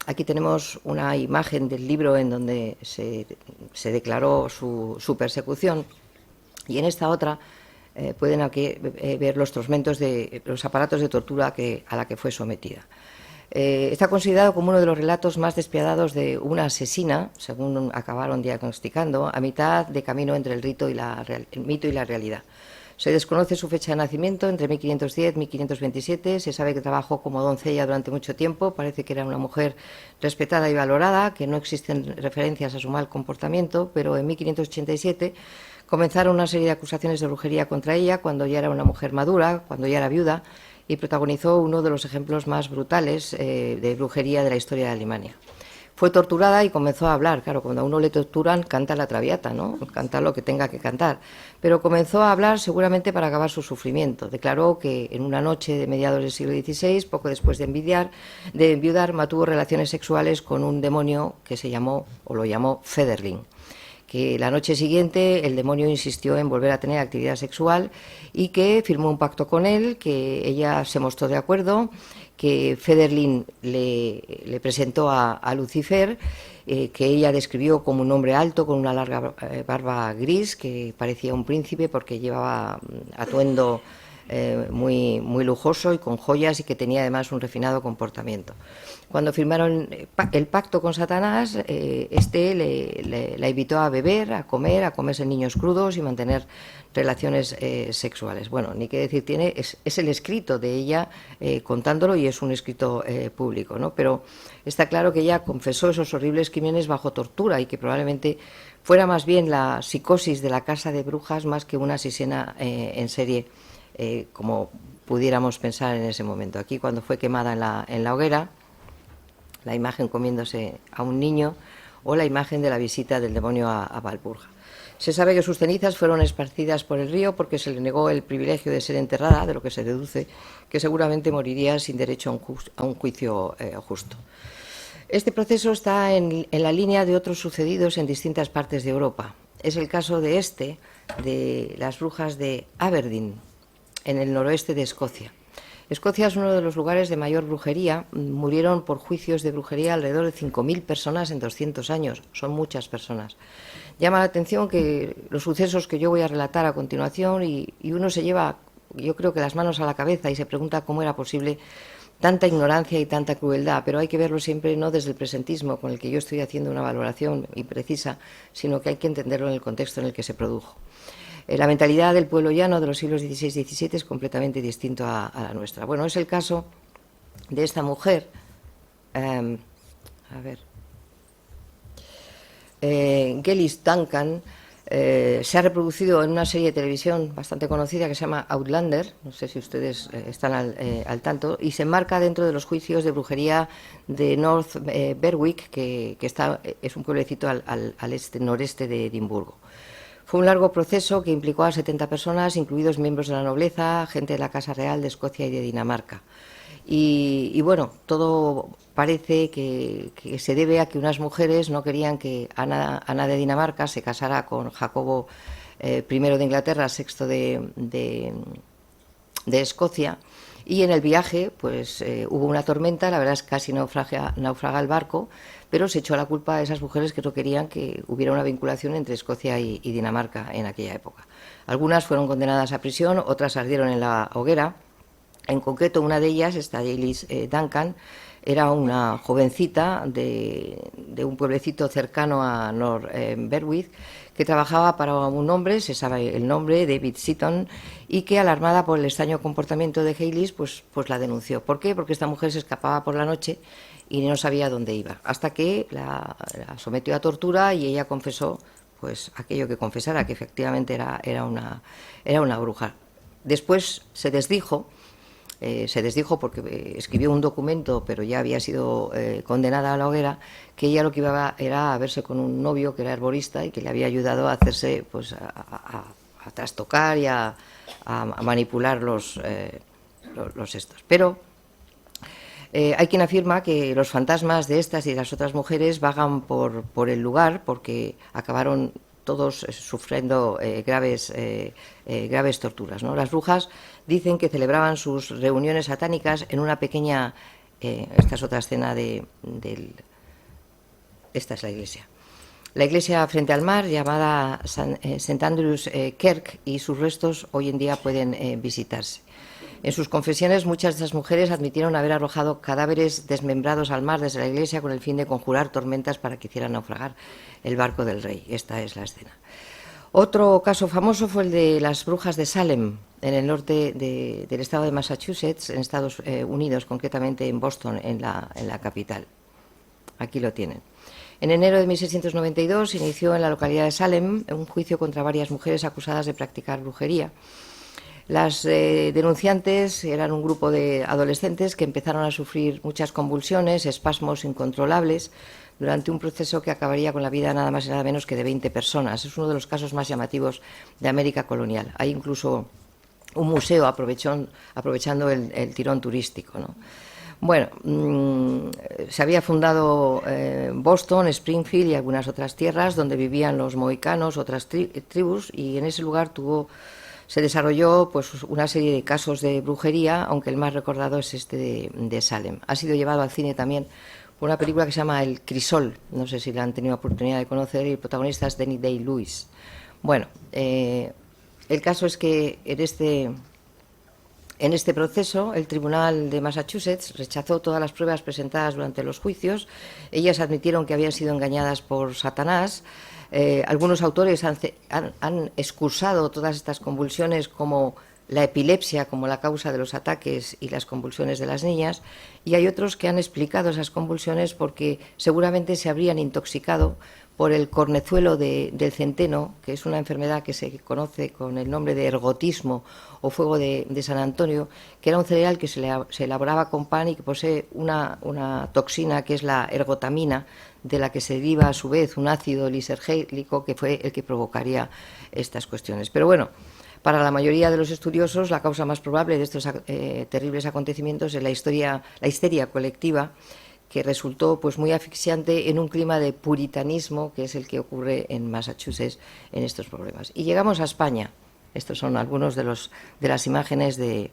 Aquí tenemos una imagen del libro en donde se declaró su persecución, y en esta otra pueden aquí ver los tormentos de los aparatos de tortura a la que fue sometida. Está considerado como uno de los relatos más despiadados de una asesina, según acabaron diagnosticando, a mitad de camino entre el mito y la realidad. Se desconoce su fecha de nacimiento, entre 1510 y 1527. Se sabe que trabajó como doncella durante mucho tiempo. Parece que era una mujer respetada y valorada, que no existen referencias a su mal comportamiento, pero en 1587 comenzaron una serie de acusaciones de brujería contra ella cuando ya era una mujer madura, cuando ya era viuda, y protagonizó uno de los ejemplos más brutales de brujería de la historia de Alemania. Fue torturada y comenzó a hablar. Claro, cuando a uno le torturan, canta la traviata, ¿no? Canta lo que tenga que cantar. Pero comenzó a hablar seguramente para acabar su sufrimiento. Declaró que en una noche de mediados del siglo XVI, poco después de enviudar, mantuvo relaciones sexuales con un demonio que lo llamó Federling. Que la noche siguiente el demonio insistió en volver a tener actividad sexual y que firmó un pacto con él, que ella se mostró de acuerdo, que Federling le presentó a Lucifer, que ella describió como un hombre alto con una larga barba gris, que parecía un príncipe porque llevaba atuendo muy lujoso y con joyas, y que tenía además un refinado comportamiento. Cuando firmaron el pacto con Satanás, la invitó a beber, a comerse niños crudos y mantener relaciones sexuales. Bueno, ni qué decir tiene, es el escrito de ella contándolo, y es un escrito público, ¿no? Pero está claro que ella confesó esos horribles crímenes bajo tortura, y que probablemente fuera más bien la psicosis de la casa de brujas más que una asesina en serie, como pudiéramos pensar en ese momento. Aquí, cuando fue quemada en la hoguera, la imagen comiéndose a un niño, o la imagen de la visita del demonio a Walpurga. Se sabe que sus cenizas fueron esparcidas por el río porque se le negó el privilegio de ser enterrada, de lo que se deduce que seguramente moriría sin derecho a un juicio justo. Este proceso está en la línea de otros sucedidos en distintas partes de Europa. Es el caso de las brujas de Aberdeen, en el noroeste de Escocia. Escocia es uno de los lugares de mayor brujería. Murieron por juicios de brujería alrededor de 5.000 personas en 200 años. Son muchas personas. Llama la atención que los sucesos que yo voy a relatar a continuación, y uno se lleva, yo creo que las manos a la cabeza, y se pregunta cómo era posible tanta ignorancia y tanta crueldad. Pero hay que verlo siempre no desde el presentismo, con el que yo estoy haciendo una valoración imprecisa, sino que hay que entenderlo en el contexto en el que se produjo. La mentalidad del pueblo llano de los siglos XVI y XVII es completamente distinto a la nuestra. Bueno, es el caso de esta mujer, Gillis Duncan. Se ha reproducido en una serie de televisión bastante conocida que se llama Outlander, no sé si ustedes están al tanto, y se enmarca dentro de los juicios de brujería de North Berwick, que es un pueblecito al noreste de Edimburgo. Fue un largo proceso que implicó a 70 personas, incluidos miembros de la nobleza, gente de la Casa Real de Escocia y de Dinamarca. Y bueno, todo parece que se debe a que unas mujeres no querían que Ana de Dinamarca se casara con Jacobo I de Inglaterra, VI de Escocia, y en el viaje pues hubo una tormenta. La verdad es que casi naufraga el barco, pero se echó la culpa a esas mujeres que no querían que hubiera una vinculación entre Escocia y Dinamarca en aquella época. Algunas fueron condenadas a prisión, otras ardieron en la hoguera. En concreto, una de ellas, esta Gillis Duncan, era una jovencita de un pueblecito cercano a North Berwick, que trabajaba para un hombre, se sabe el nombre, David Seaton, y que, alarmada por el extraño comportamiento de Gillis, pues la denunció. ¿Por qué? Porque esta mujer se escapaba por la noche y no sabía dónde iba, hasta que la sometió a tortura, y ella confesó pues aquello que confesara, que efectivamente era una bruja. Después se desdijo porque escribió un documento, pero ya había sido condenada a la hoguera, que ella lo que iba era a verse con un novio que era herborista y que le había ayudado a hacerse, pues a trastocar y a manipular los estos. Pero hay quien afirma que los fantasmas de estas y de las otras mujeres vagan por el lugar porque acabaron todos sufriendo graves torturas, ¿no? Las brujas dicen que celebraban sus reuniones satánicas en una pequeña... esta es otra escena esta es la iglesia. La iglesia frente al mar, llamada St. Andrew's Kirk, y sus restos hoy en día pueden visitarse. En sus confesiones, muchas de estas mujeres admitieron haber arrojado cadáveres desmembrados al mar desde la iglesia con el fin de conjurar tormentas para que hicieran naufragar el barco del rey. Esta es la escena. Otro caso famoso fue el de las brujas de Salem, en el norte del estado de Massachusetts, en Estados Unidos, concretamente en Boston, en la capital. Aquí lo tienen. En enero de 1692 se inició en la localidad de Salem un juicio contra varias mujeres acusadas de practicar brujería. Las denunciantes eran un grupo de adolescentes que empezaron a sufrir muchas convulsiones, espasmos incontrolables, durante un proceso que acabaría con la vida nada más y nada menos que de 20 personas. Es uno de los casos más llamativos de América colonial. Hay incluso un museo aprovechando el tirón turístico, ¿no? Bueno, se había fundado Boston, Springfield y algunas otras tierras donde vivían los mohicanos, otras tribus, y en ese lugar se desarrolló pues una serie de casos de brujería, aunque el más recordado es este de Salem. Ha sido llevado al cine también por una película que se llama El Crisol, no sé si la han tenido oportunidad de conocer, y el protagonista es Danny Day-Lewis. Bueno, el caso es que en este proceso, el Tribunal de Massachusetts rechazó todas las pruebas presentadas durante los juicios. Ellas admitieron que habían sido engañadas por Satanás. Algunos autores han excusado todas estas convulsiones como la epilepsia, como la causa de los ataques y las convulsiones de las niñas, y hay otros que han explicado esas convulsiones porque seguramente se habrían intoxicado por el cornezuelo del centeno, que es una enfermedad que se conoce con el nombre de ergotismo o fuego de San Antonio, que era un cereal que se elaboraba con pan y que posee una toxina que es la ergotamina, de la que se deriva a su vez un ácido lisergélico que fue el que provocaría estas cuestiones. Pero bueno, para la mayoría de los estudiosos, la causa más probable de estos terribles acontecimientos es la histeria colectiva, que resultó pues muy asfixiante en un clima de puritanismo, que es el que ocurre en Massachusetts en estos problemas. Y llegamos a España. Estos son algunos de las imágenes del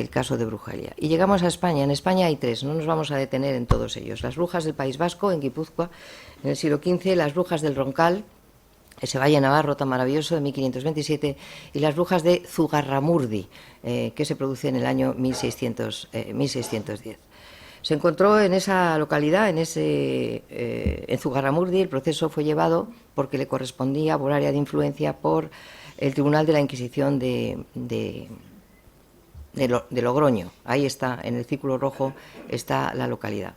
caso de brujería. Y llegamos a España. En España hay tres, no nos vamos a detener en todos ellos. Las brujas del País Vasco, en Guipúzcoa, en el siglo XV, las brujas del Roncal, ese valle navarro tan maravilloso, de 1527, y las brujas de Zugarramurdi, que se produce en el año 1610. Se encontró en esa localidad, en Zugarramurdi, el proceso fue llevado porque le correspondía por área de influencia por el Tribunal de la Inquisición de Logroño. Ahí está, en el círculo rojo está la localidad.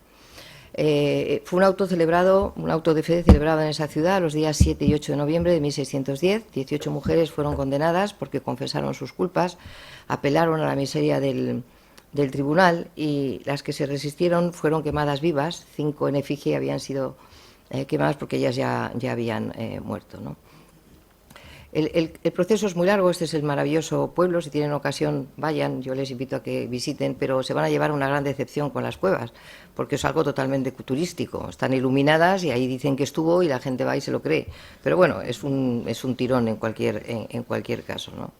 Fue un auto de fe celebrado en esa ciudad los días 7 y 8 de noviembre de 1610. 18 mujeres fueron condenadas porque confesaron sus culpas, apelaron a la miseria del tribunal, y las que se resistieron fueron quemadas vivas. 5 en efigie habían sido quemadas porque ellas ya habían muerto, ¿no? El proceso es muy largo. Este es el maravilloso pueblo. Si tienen ocasión, vayan. Yo les invito a que visiten, pero se van a llevar una gran decepción con las cuevas, porque es algo totalmente turístico. Están iluminadas y ahí dicen que estuvo y la gente va y se lo cree. Pero bueno, es un tirón en cualquier caso, ¿no?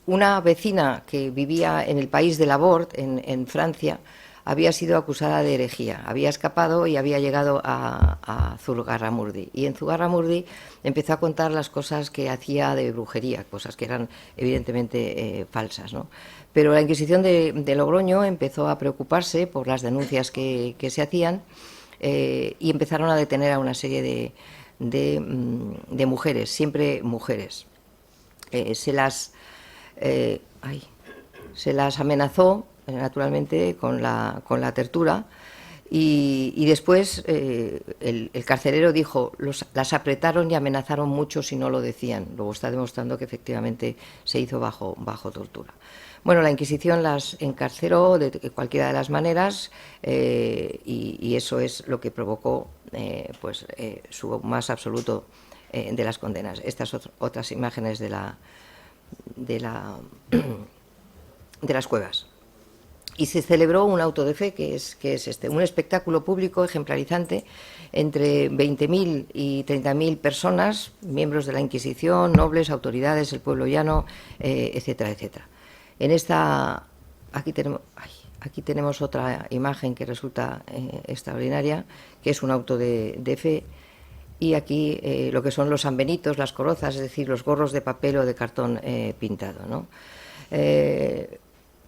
Una vecina que vivía en el país de Laborde, en Francia, había sido acusada de herejía, había escapado y había llegado a Zugarramurdi. Y en Zugarramurdi empezó a contar las cosas que hacía de brujería, cosas que eran evidentemente falsas, ¿no? Pero la Inquisición de Logroño empezó a preocuparse por las denuncias que se hacían, y empezaron a detener a una serie de mujeres, siempre mujeres. Se las amenazó naturalmente con la tortura, Y después el carcelero dijo, las apretaron y amenazaron mucho si no lo decían. Luego está demostrando que efectivamente se hizo bajo tortura. Bueno, la Inquisición las encarceló de cualquiera de las maneras y eso es lo que provocó su más absoluto de las condenas. Estas otras imágenes de las cuevas. Y se celebró un auto de fe, que es un espectáculo público ejemplarizante entre 20.000 y 30.000 personas, miembros de la Inquisición, nobles, autoridades, el pueblo llano, etcétera, etcétera. Aquí tenemos otra imagen que resulta extraordinaria, que es un auto de fe, y aquí lo que son los sanbenitos, las corozas, es decir, los gorros de papel o de cartón pintado, ¿no?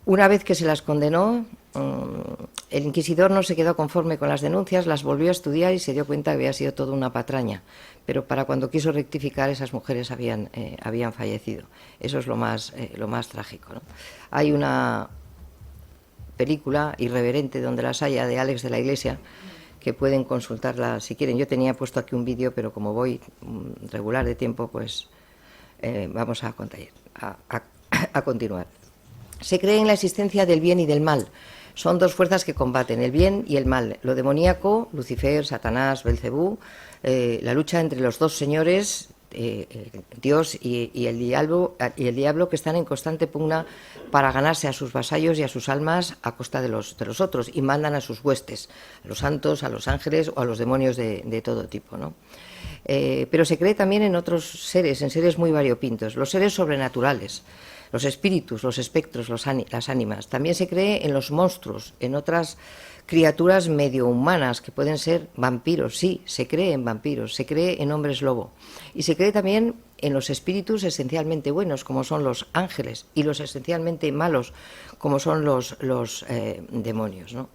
Una vez que se las condenó, el inquisidor no se quedó conforme con las denuncias, las volvió a estudiar y se dio cuenta que había sido toda una patraña. Pero para cuando quiso rectificar, esas mujeres habían fallecido. Eso es lo más trágico, ¿no? Hay una película irreverente donde las haya de Alex de la Iglesia, que pueden consultarla si quieren. Yo tenía puesto aquí un vídeo, pero como voy regular de tiempo, pues vamos a continuar. Se cree en la existencia del bien y del mal. Son dos fuerzas que combaten, el bien y el mal. Lo demoníaco, Lucifer, Satanás, Belcebú, la lucha entre los dos señores, Dios y el diablo, que están en constante pugna para ganarse a sus vasallos y a sus almas a costa de los otros, y mandan a sus huestes, a los santos, a los ángeles o a los demonios de todo tipo, ¿no? Pero se cree también en otros seres, en seres muy variopintos, los seres sobrenaturales, los espíritus, los espectros, las ánimas. También se cree en los monstruos, en otras criaturas medio humanas, que pueden ser vampiros. Sí, se cree en vampiros, se cree en hombres lobo. Y se cree también en los espíritus esencialmente buenos, como son los ángeles, y los esencialmente malos, como son los demonios, ¿no?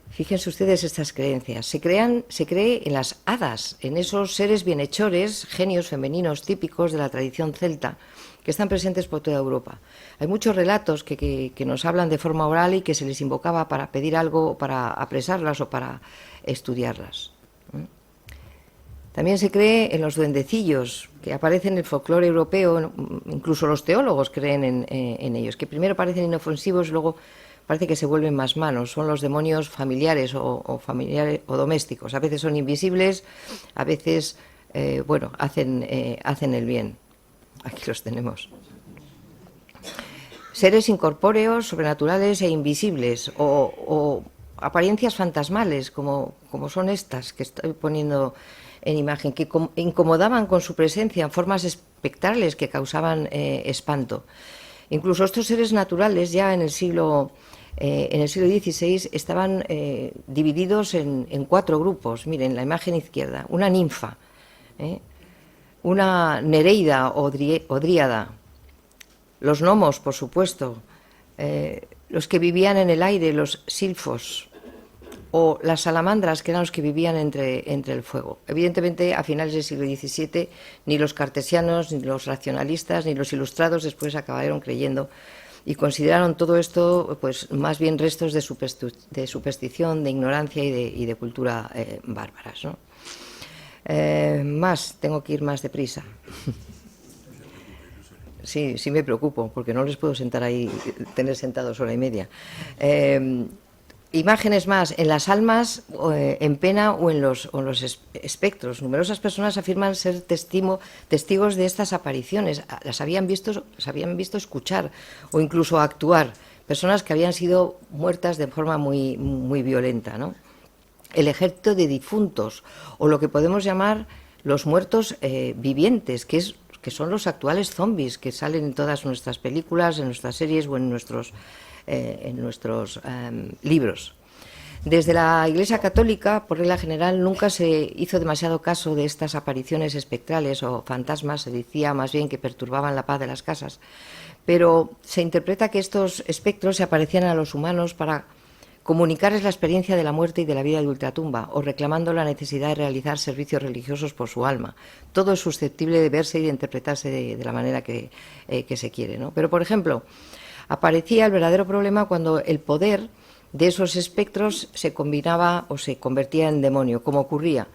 Fíjense ustedes estas creencias. Se cree en las hadas, en esos seres bienhechores, genios femeninos típicos de la tradición celta, que están presentes por toda Europa. Hay muchos relatos que nos hablan de forma oral y que se les invocaba para pedir algo, para apresarlas o para estudiarlas. También se cree en los duendecillos, que aparecen en el folclore europeo, incluso los teólogos creen en ellos, que primero parecen inofensivos, luego parece que se vuelven más malos. Son los demonios familiares o domésticos. A veces son invisibles, a veces hacen el bien. Aquí los tenemos. Seres incorpóreos, sobrenaturales e invisibles, o apariencias fantasmales, como son estas que estoy poniendo en imagen, que incomodaban con su presencia en formas espectrales que causaban espanto. Incluso estos seres naturales ya en el siglo XVI estaban divididos en 4 grupos. Miren, la imagen izquierda, una ninfa, una nereida o dríada, los gnomos, por supuesto, los que vivían en el aire, los silfos, o las salamandras, que eran los que vivían entre el fuego. Evidentemente, a finales del siglo XVII, ni los cartesianos, ni los racionalistas, ni los ilustrados después acabaron creyendo y consideraron todo esto pues más bien restos de superstición, de ignorancia y de cultura bárbaras, ¿no? Tengo que ir más deprisa. Sí, me preocupo, porque no les puedo tener sentados hora y media. Imágenes más, en las almas en pena o en los espectros. Numerosas personas afirman ser testigos de estas apariciones. Las habían visto escuchar o incluso actuar. Personas que habían sido muertas de forma muy, muy violenta, ¿no? El ejército de difuntos, o lo que podemos llamar los muertos vivientes, que son los actuales zombies que salen en todas nuestras películas, en nuestras series o en nuestros libros. Desde la Iglesia Católica, por regla general, nunca se hizo demasiado caso de estas apariciones espectrales o fantasmas. Se decía más bien que perturbaban la paz de las casas. Pero se interpreta que estos espectros se aparecían a los humanos para comunicarles la experiencia de la muerte y de la vida de ultratumba, o reclamando la necesidad de realizar servicios religiosos por su alma. Todo es susceptible de verse y de interpretarse de la manera que se quiere, ¿no? Pero, por ejemplo, aparecía el verdadero problema cuando el poder de esos espectros se combinaba o se convertía en demonio, como ocurría.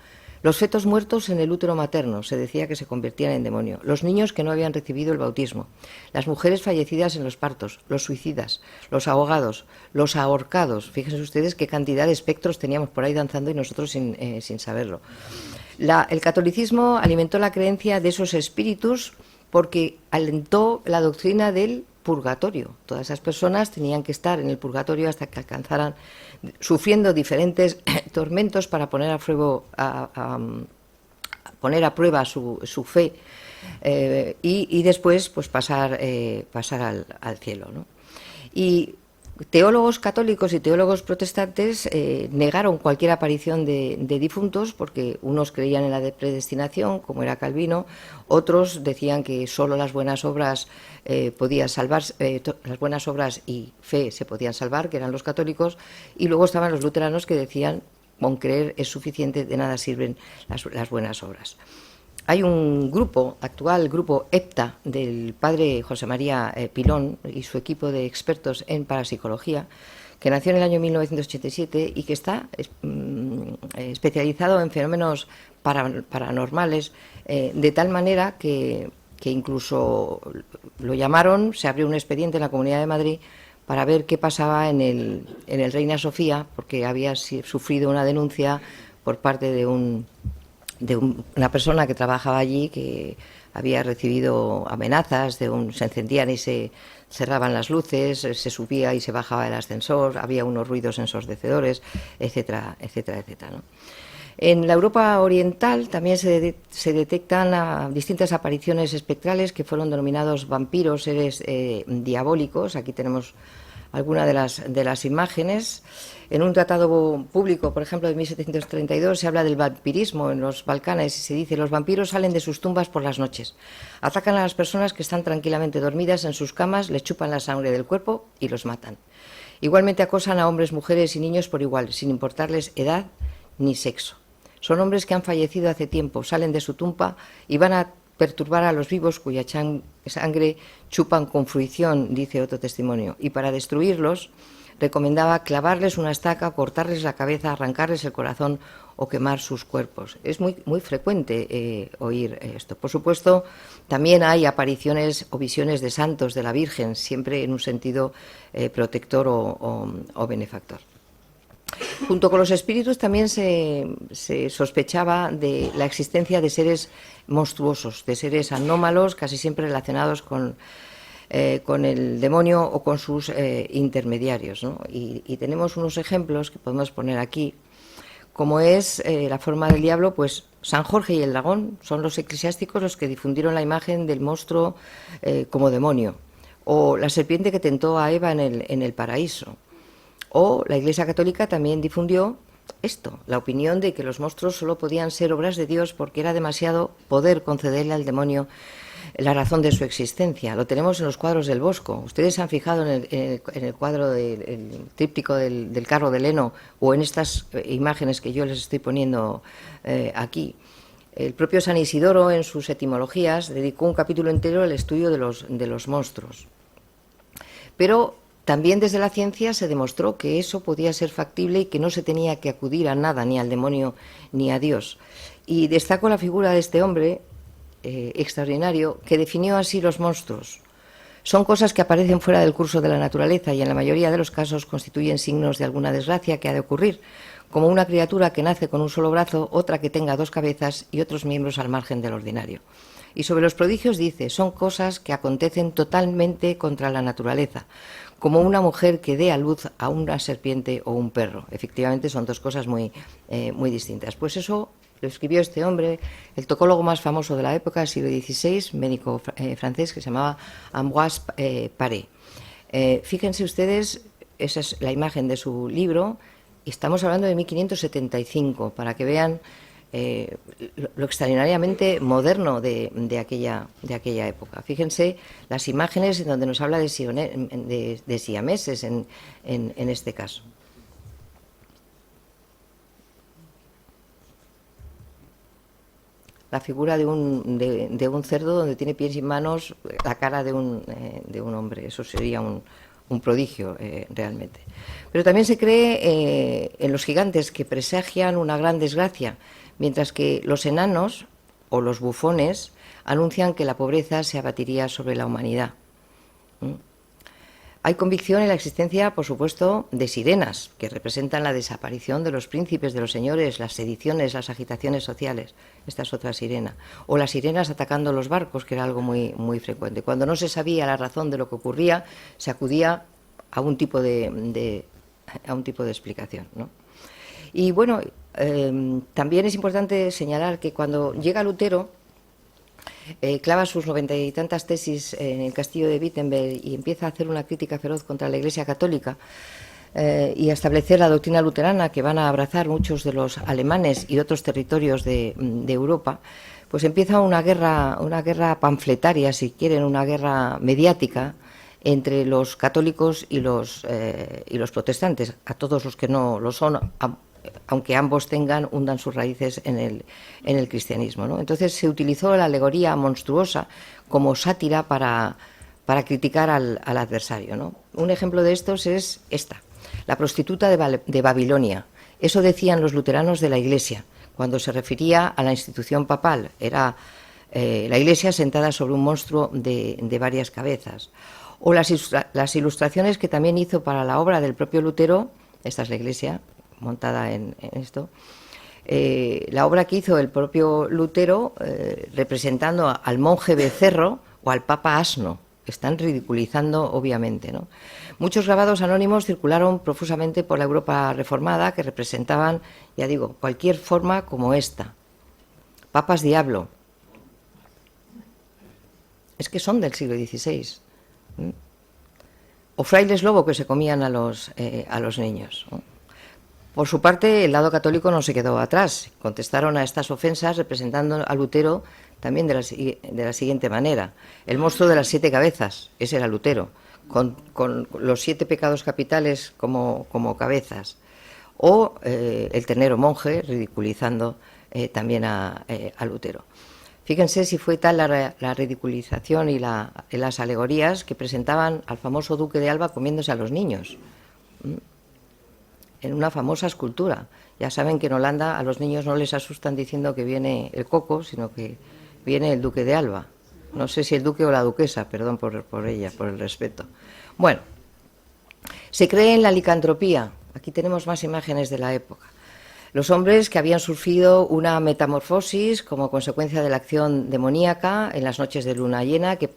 Los fetos muertos en el útero materno, se decía que se convertían en demonio. Los niños que no habían recibido el bautismo. Las mujeres fallecidas en los partos. Los suicidas. Los ahogados. Los ahorcados. Fíjense ustedes qué cantidad de espectros teníamos por ahí danzando y nosotros sin saberlo. El catolicismo alimentó la creencia de esos espíritus porque alentó la doctrina del purgatorio. Todas esas personas tenían que estar en el purgatorio hasta que alcanzaran, sufriendo diferentes tormentos para poner a prueba su fe y después pues pasar al cielo, ¿no? Y teólogos católicos y teólogos protestantes negaron cualquier aparición de difuntos porque unos creían en la predestinación, como era Calvino, otros decían que solo las buenas obras podían salvarse, las buenas obras y fe se podían salvar, que eran los católicos, y luego estaban los luteranos que decían con creer es suficiente, de nada sirven las buenas obras. Hay un grupo, actual grupo EPTA, del padre José María Pilón y su equipo de expertos en parapsicología, que nació en el año 1987 y que está especializado en fenómenos paranormales, de tal manera que incluso lo llamaron, se abrió un expediente en la Comunidad de Madrid para ver qué pasaba en el Reina Sofía, porque había sufrido una denuncia por parte de una persona que trabajaba allí, que había recibido amenazas, se encendían y se cerraban las luces, se subía y se bajaba el ascensor, había unos ruidos ensordecedores, etcétera, etcétera, etcétera, ¿no? En la Europa oriental también se detectan distintas apariciones espectrales que fueron denominados vampiros, seres diabólicos. Aquí tenemos algunas de las imágenes. En un tratado público, por ejemplo, de 1732, se habla del vampirismo en los Balcanes y se dice: los vampiros salen de sus tumbas por las noches, atacan a las personas que están tranquilamente dormidas en sus camas, les chupan la sangre del cuerpo y los matan. Igualmente acosan a hombres, mujeres y niños por igual, sin importarles edad ni sexo. Son hombres que han fallecido hace tiempo, salen de su tumba y van a perturbar a los vivos cuya sangre chupan con fruición, dice otro testimonio, y para destruirlos recomendaba clavarles una estaca, cortarles la cabeza, arrancarles el corazón o quemar sus cuerpos. Es muy frecuente oír esto. Por supuesto, también hay apariciones o visiones de santos, de la Virgen, siempre en un sentido protector o benefactor. Junto con los espíritus también se sospechaba de la existencia de seres monstruosos, de seres anómalos, casi siempre relacionados con el demonio o con sus intermediarios, ¿no? Y tenemos unos ejemplos que podemos poner aquí, como es la forma del diablo. Pues San Jorge y el dragón son los eclesiásticos los que difundieron la imagen del monstruo como demonio, o la serpiente que tentó a Eva en el paraíso. O la Iglesia Católica también difundió esto, la opinión de que los monstruos solo podían ser obras de Dios porque era demasiado poder concederle al demonio la razón de su existencia. Lo tenemos en los cuadros del Bosco. Ustedes se han fijado en el cuadro del tríptico del carro de Leno, o en estas imágenes que yo les estoy poniendo aquí. El propio San Isidoro, en sus etimologías, dedicó un capítulo entero al estudio de los monstruos. Pero también desde la ciencia se demostró que eso podía ser factible y que no se tenía que acudir a nada, ni al demonio ni a Dios. Y destaco la figura de este hombre extraordinario que definió así los monstruos. Son cosas que aparecen fuera del curso de la naturaleza y en la mayoría de los casos constituyen signos de alguna desgracia que ha de ocurrir, como una criatura que nace con un solo brazo, otra que tenga dos cabezas y otros miembros al margen del ordinario. Y sobre los prodigios dice: son cosas que acontecen totalmente contra la naturaleza, como una mujer que dé a luz a una serpiente o un perro. Efectivamente son dos cosas muy distintas. Pues eso lo escribió este hombre, el tocólogo más famoso de la época, del siglo XVI, médico francés, que se llamaba Ambroise Paré. Fíjense ustedes, esa es la imagen de su libro, y estamos hablando de 1575, para que vean lo extraordinariamente moderno de aquella época. Fíjense las imágenes en donde nos habla de siameses en este caso. La figura de un cerdo donde tiene pies y manos, la cara de un hombre. Eso sería un prodigio realmente. Pero también se cree en los gigantes que presagian una gran desgracia, mientras que los enanos o los bufones anuncian que la pobreza se abatiría sobre la humanidad. Hay convicción en la existencia, por supuesto, de sirenas, que representan la desaparición de los príncipes, de los señores, las sediciones, las agitaciones sociales. Esta es otra sirena. O las sirenas atacando los barcos, que era algo muy frecuente. Cuando no se sabía la razón de lo que ocurría, se acudía a un tipo de explicación, ¿no? Y bueno, también es importante señalar que cuando llega Lutero, clava sus 90 y tantas tesis en el castillo de Wittenberg y empieza a hacer una crítica feroz contra la Iglesia Católica y a establecer la doctrina luterana que van a abrazar muchos de los alemanes y otros territorios de Europa, pues empieza una guerra panfletaria, si quieren, una guerra mediática entre los católicos y los protestantes, a todos los que no lo son, aunque ambos hundan sus raíces en el cristianismo, ¿no? Entonces se utilizó la alegoría monstruosa como sátira para criticar al adversario, ¿no? Un ejemplo de estos es esta, la prostituta de Babilonia. Eso decían los luteranos de la Iglesia, cuando se refería a la institución papal. Era la Iglesia sentada sobre un monstruo de varias cabezas. O las ilustraciones que también hizo para la obra del propio Lutero, esta es la Iglesia, montada en esto, la obra que hizo el propio Lutero representando al monje becerro o al papa asno. Están ridiculizando, obviamente, ¿no? Muchos grabados anónimos circularon profusamente por la Europa reformada que representaban, ya digo, cualquier forma como esta. Papas diablo. Es que son del siglo XVI. O frailes lobo que se comían a los niños, ¿no? Por su parte, el lado católico no se quedó atrás. Contestaron a estas ofensas representando a Lutero también de la siguiente manera. El monstruo de las 7 cabezas, ese era Lutero, con los 7 pecados capitales como cabezas. O el ternero monje, ridiculizando también a Lutero. Fíjense si fue tal la ridiculización y las alegorías que presentaban al famoso duque de Alba comiéndose a los niños. En una famosa escultura. Ya saben que en Holanda a los niños no les asustan diciendo que viene el coco, sino que viene el duque de Alba. No sé si el duque o la duquesa, perdón por ella, por el respeto. Bueno, se cree en la licantropía. Aquí tenemos más imágenes de la época. Los hombres que habían sufrido una metamorfosis como consecuencia de la acción demoníaca en las noches de luna llena, que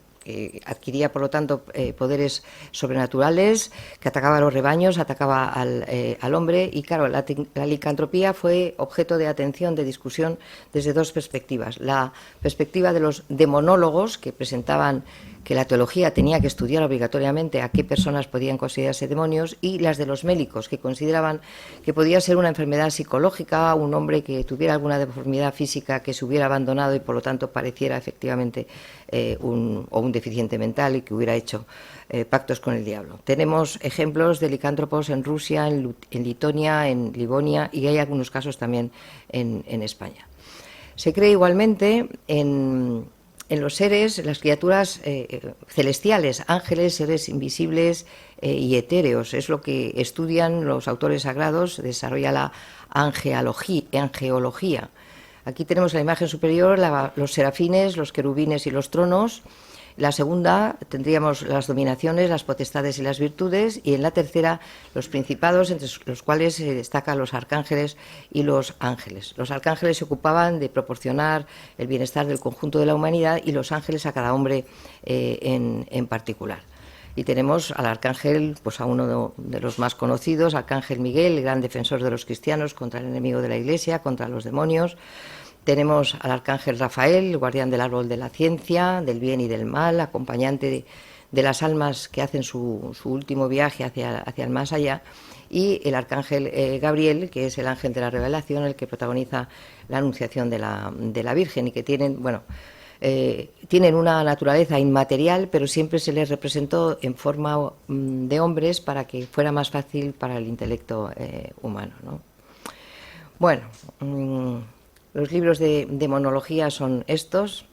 adquiría, por lo tanto, poderes sobrenaturales, que atacaba a los rebaños, atacaba al hombre. Y claro, la licantropía fue objeto de atención, de discusión, desde 2 perspectivas. La perspectiva de los demonólogos, que presentaban que la teología tenía que estudiar obligatoriamente a qué personas podían considerarse demonios, y las de los médicos, que consideraban que podía ser una enfermedad psicológica, un hombre que tuviera alguna deformidad física, que se hubiera abandonado y por lo tanto pareciera efectivamente un deficiente mental y que hubiera hecho pactos con el diablo. Tenemos ejemplos de licántropos en Rusia, en Lituania, en Livonia, y hay algunos casos también en España. Se cree igualmente en los seres, las criaturas celestiales, ángeles, seres invisibles y etéreos. Es lo que estudian los autores sagrados, desarrolla la angeología. Aquí tenemos la imagen superior, los serafines, los querubines y los tronos. La segunda tendríamos las dominaciones, las potestades y las virtudes, y en la tercera los principados, entre los cuales se destacan los arcángeles y los ángeles. Los arcángeles se ocupaban de proporcionar el bienestar del conjunto de la humanidad y los ángeles a cada hombre en particular. Y tenemos al arcángel, pues a uno de los más conocidos, Arcángel Miguel, el gran defensor de los cristianos contra el enemigo de la Iglesia, contra los demonios. Tenemos al arcángel Rafael, el guardián del árbol de la ciencia, del bien y del mal, acompañante de las almas que hacen su último viaje hacia el más allá, y el arcángel Gabriel, que es el ángel de la revelación, el que protagoniza la anunciación de la Virgen, y que tienen una naturaleza inmaterial, pero siempre se les representó en forma de hombres para que fuera más fácil para el intelecto humano, ¿no? Bueno, los libros de demonología son estos.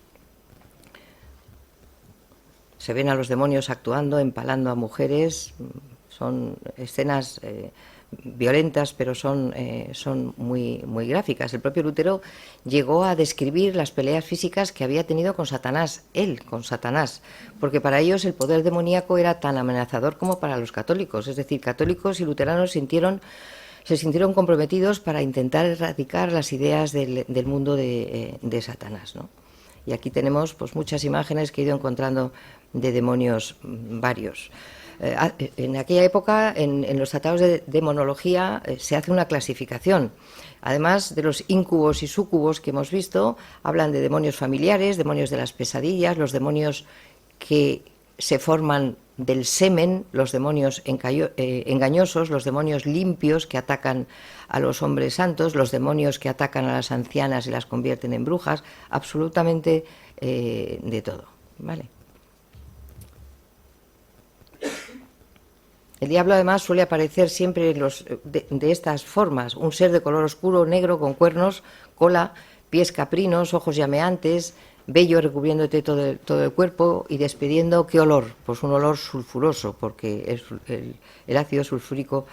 se ven a los demonios actuando, empalando a mujeres. Son escenas violentas, pero son muy gráficas. El propio Lutero llegó a describir las peleas físicas que había tenido con Satanás, él con Satanás, porque para ellos el poder demoníaco era tan amenazador como para los católicos. Es decir, católicos y luteranos se sintieron comprometidos para intentar erradicar las ideas del mundo de Satanás, ¿no? Y aquí tenemos pues muchas imágenes que he ido encontrando de demonios varios. En aquella época, en los tratados de demonología, se hace una clasificación. Además de los íncubos y súcubos que hemos visto, hablan de demonios familiares, demonios de las pesadillas, los demonios que se forman del semen, los demonios engañosos, los demonios limpios que atacan a los hombres santos, los demonios que atacan a las ancianas y las convierten en brujas, absolutamente de todo, ¿vale? El diablo, además, suele aparecer siempre de estas formas: un ser de color oscuro, negro, con cuernos, cola, pies caprinos, ojos llameantes, vello recubriéndote todo el cuerpo y despidiendo, ¿qué olor? Pues un olor sulfuroso, porque el ácido sulfúrico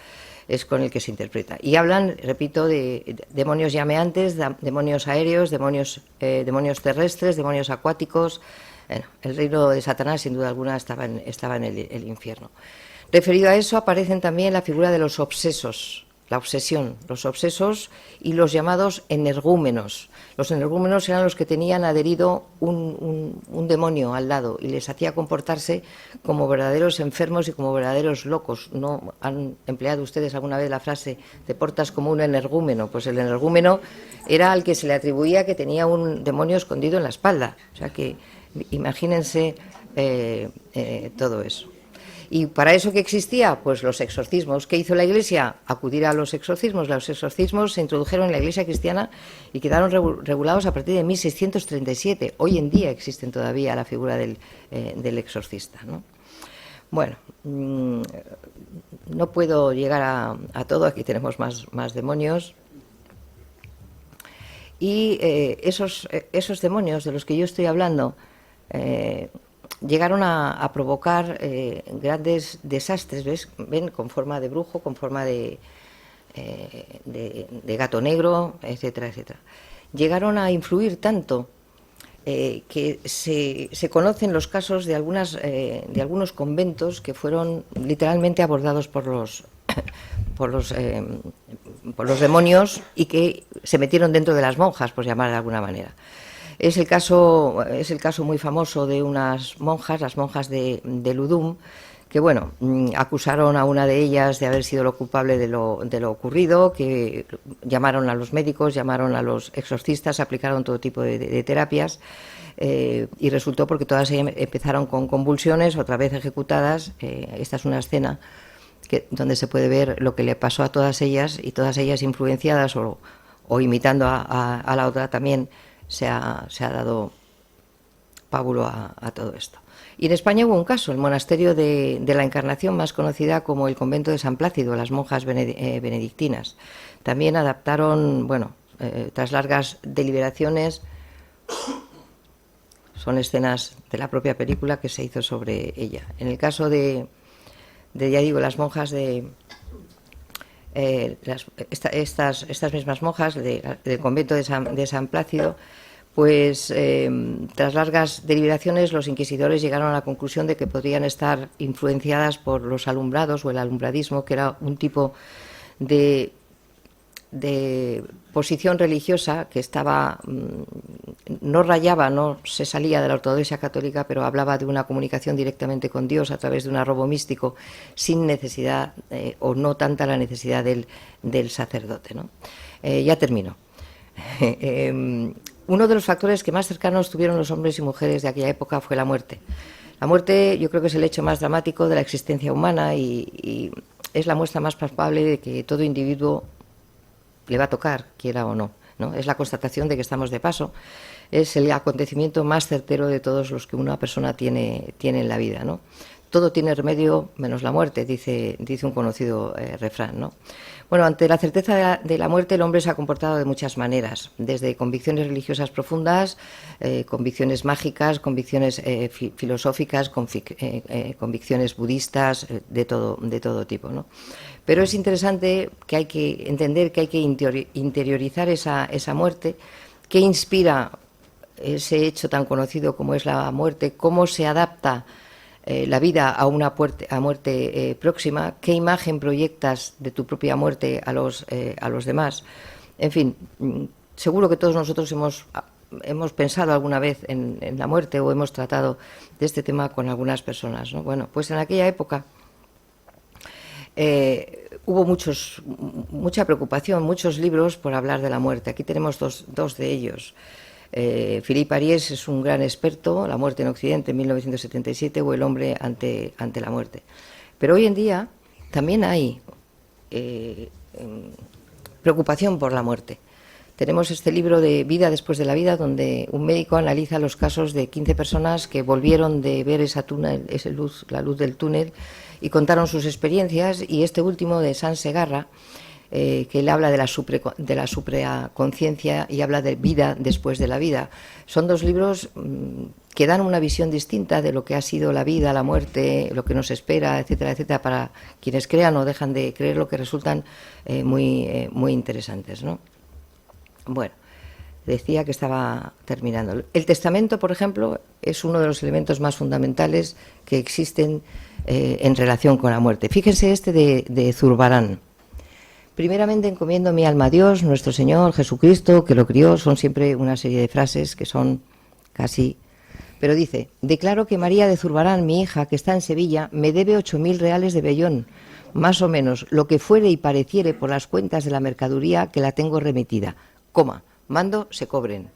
es con el que se interpreta. Y hablan, repito, de demonios llameantes, demonios aéreos, demonios terrestres, demonios acuáticos. Bueno, el reino de Satanás, sin duda alguna, estaba en el infierno. Referido a eso, aparecen también la figura de los obsesos, la obsesión, los obsesos y los llamados energúmenos. Los energúmenos eran los que tenían adherido un demonio al lado y les hacía comportarse como verdaderos enfermos y como verdaderos locos. ¿No han empleado ustedes alguna vez la frase "te portas como un energúmeno"? Pues el energúmeno era al que se le atribuía que tenía un demonio escondido en la espalda. O sea que imagínense todo eso. ¿Y para eso qué existía? Pues los exorcismos. ¿Qué hizo la Iglesia? Acudir a los exorcismos. Los exorcismos se introdujeron en la Iglesia cristiana y quedaron regulados a partir de 1637. Hoy en día existen todavía la figura del exorcista, ¿no? Bueno, no puedo llegar a todo. Aquí tenemos más demonios. Y esos demonios de los que yo estoy hablando llegaron a provocar grandes desastres, ¿ven? Con forma de brujo, con forma de gato negro, etcétera, etcétera. Llegaron a influir tanto que se conocen los casos de algunos conventos que fueron literalmente abordados por los demonios y que se metieron dentro de las monjas, por llamar de alguna manera. Es el caso muy famoso de unas monjas, las monjas de Ludum, que bueno, acusaron a una de ellas de haber sido lo culpable de lo ocurrido, que llamaron a los médicos, llamaron a los exorcistas, aplicaron todo tipo de terapias y resultó porque todas ellas empezaron con convulsiones, otra vez ejecutadas. Esta es una escena donde se puede ver lo que le pasó a todas ellas, y todas ellas influenciadas o imitando a la otra también se ha dado pábulo a todo esto. Y en España hubo un caso, el monasterio de la Encarnación, más conocida como el convento de San Plácido, las monjas benedictinas. También adaptaron, tras largas deliberaciones, son escenas de la propia película que se hizo sobre ella. En el caso de ya digo, las monjas estas mismas monjas del convento de San Plácido, pues tras largas deliberaciones los inquisidores llegaron a la conclusión de que podrían estar influenciadas por los alumbrados o el alumbradismo, que era un tipo de posición religiosa que no rayaba, no se salía de la ortodoxia católica, pero hablaba de una comunicación directamente con Dios a través de un arrobo místico, sin necesidad o no tanta la necesidad del sacerdote, ¿no? Ya termino. Uno de los factores que más cercanos tuvieron los hombres y mujeres de aquella época fue la muerte. La muerte, yo creo que es el hecho más dramático de la existencia humana y es la muestra más palpable de que todo individuo le va a tocar, quiera o no, ¿no? Es la constatación de que estamos de paso. Es el acontecimiento más certero de todos los que una persona tiene en la vida, ¿no? todo tiene remedio menos la muerte, dice un conocido refrán, ¿no? Bueno, ante la certeza de la muerte, el hombre se ha comportado de muchas maneras, desde convicciones religiosas profundas, convicciones mágicas, convicciones filosóficas, convicciones budistas, de todo tipo, ¿no? Pero es interesante que hay que entender que hay que interiorizar esa muerte, que inspira ese hecho tan conocido como es la muerte, cómo se adapta la vida a una muerte próxima, qué imagen proyectas de tu propia muerte a los demás. En fin, seguro que todos nosotros hemos pensado alguna vez en la muerte o hemos tratado de este tema con algunas personas, ¿no? Bueno, pues en aquella época hubo mucha preocupación, muchos libros por hablar de la muerte. Aquí tenemos dos de ellos. Philippe Ariès es un gran experto, La muerte en Occidente, en 1977, o El hombre ante la muerte. Pero hoy en día también hay preocupación por la muerte. Tenemos este libro de Vida después de la vida, donde un médico analiza los casos de 15 personas que volvieron de ver la luz del túnel y contaron sus experiencias, y este último de Sans Segarra, que él habla de la supraconciencia y habla de vida después de la vida. Son dos libros que dan una visión distinta de lo que ha sido la vida, la muerte, lo que nos espera, etcétera, etcétera, para quienes crean o dejan de creer, lo que resultan muy interesantes, ¿no? Bueno, decía que estaba terminando. El testamento, por ejemplo, es uno de los elementos más fundamentales que existen en relación con la muerte. Fíjense este de Zurbarán. Primeramente encomiendo mi alma a Dios, nuestro Señor, Jesucristo, que lo crió. Son siempre una serie de frases que son casi... Pero dice: declaro que María de Zurbarán, mi hija, que está en Sevilla, me debe 8.000 reales de vellón, más o menos, lo que fuere y pareciere por las cuentas de la mercaduría que la tengo remitida. Mando se cobren.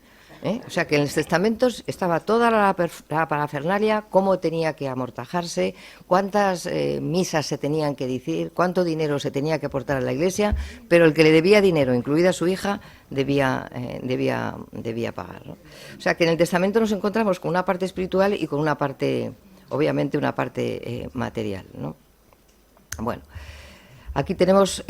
O sea que en los testamentos estaba toda la parafernalia, cómo tenía que amortajarse, cuántas misas se tenían que decir, cuánto dinero se tenía que aportar a la Iglesia, pero el que le debía dinero, incluida su hija, debía pagar, ¿no? O sea que en el testamento nos encontramos con una parte espiritual y con una parte, obviamente, una parte material, ¿no? Bueno. Aquí tenemos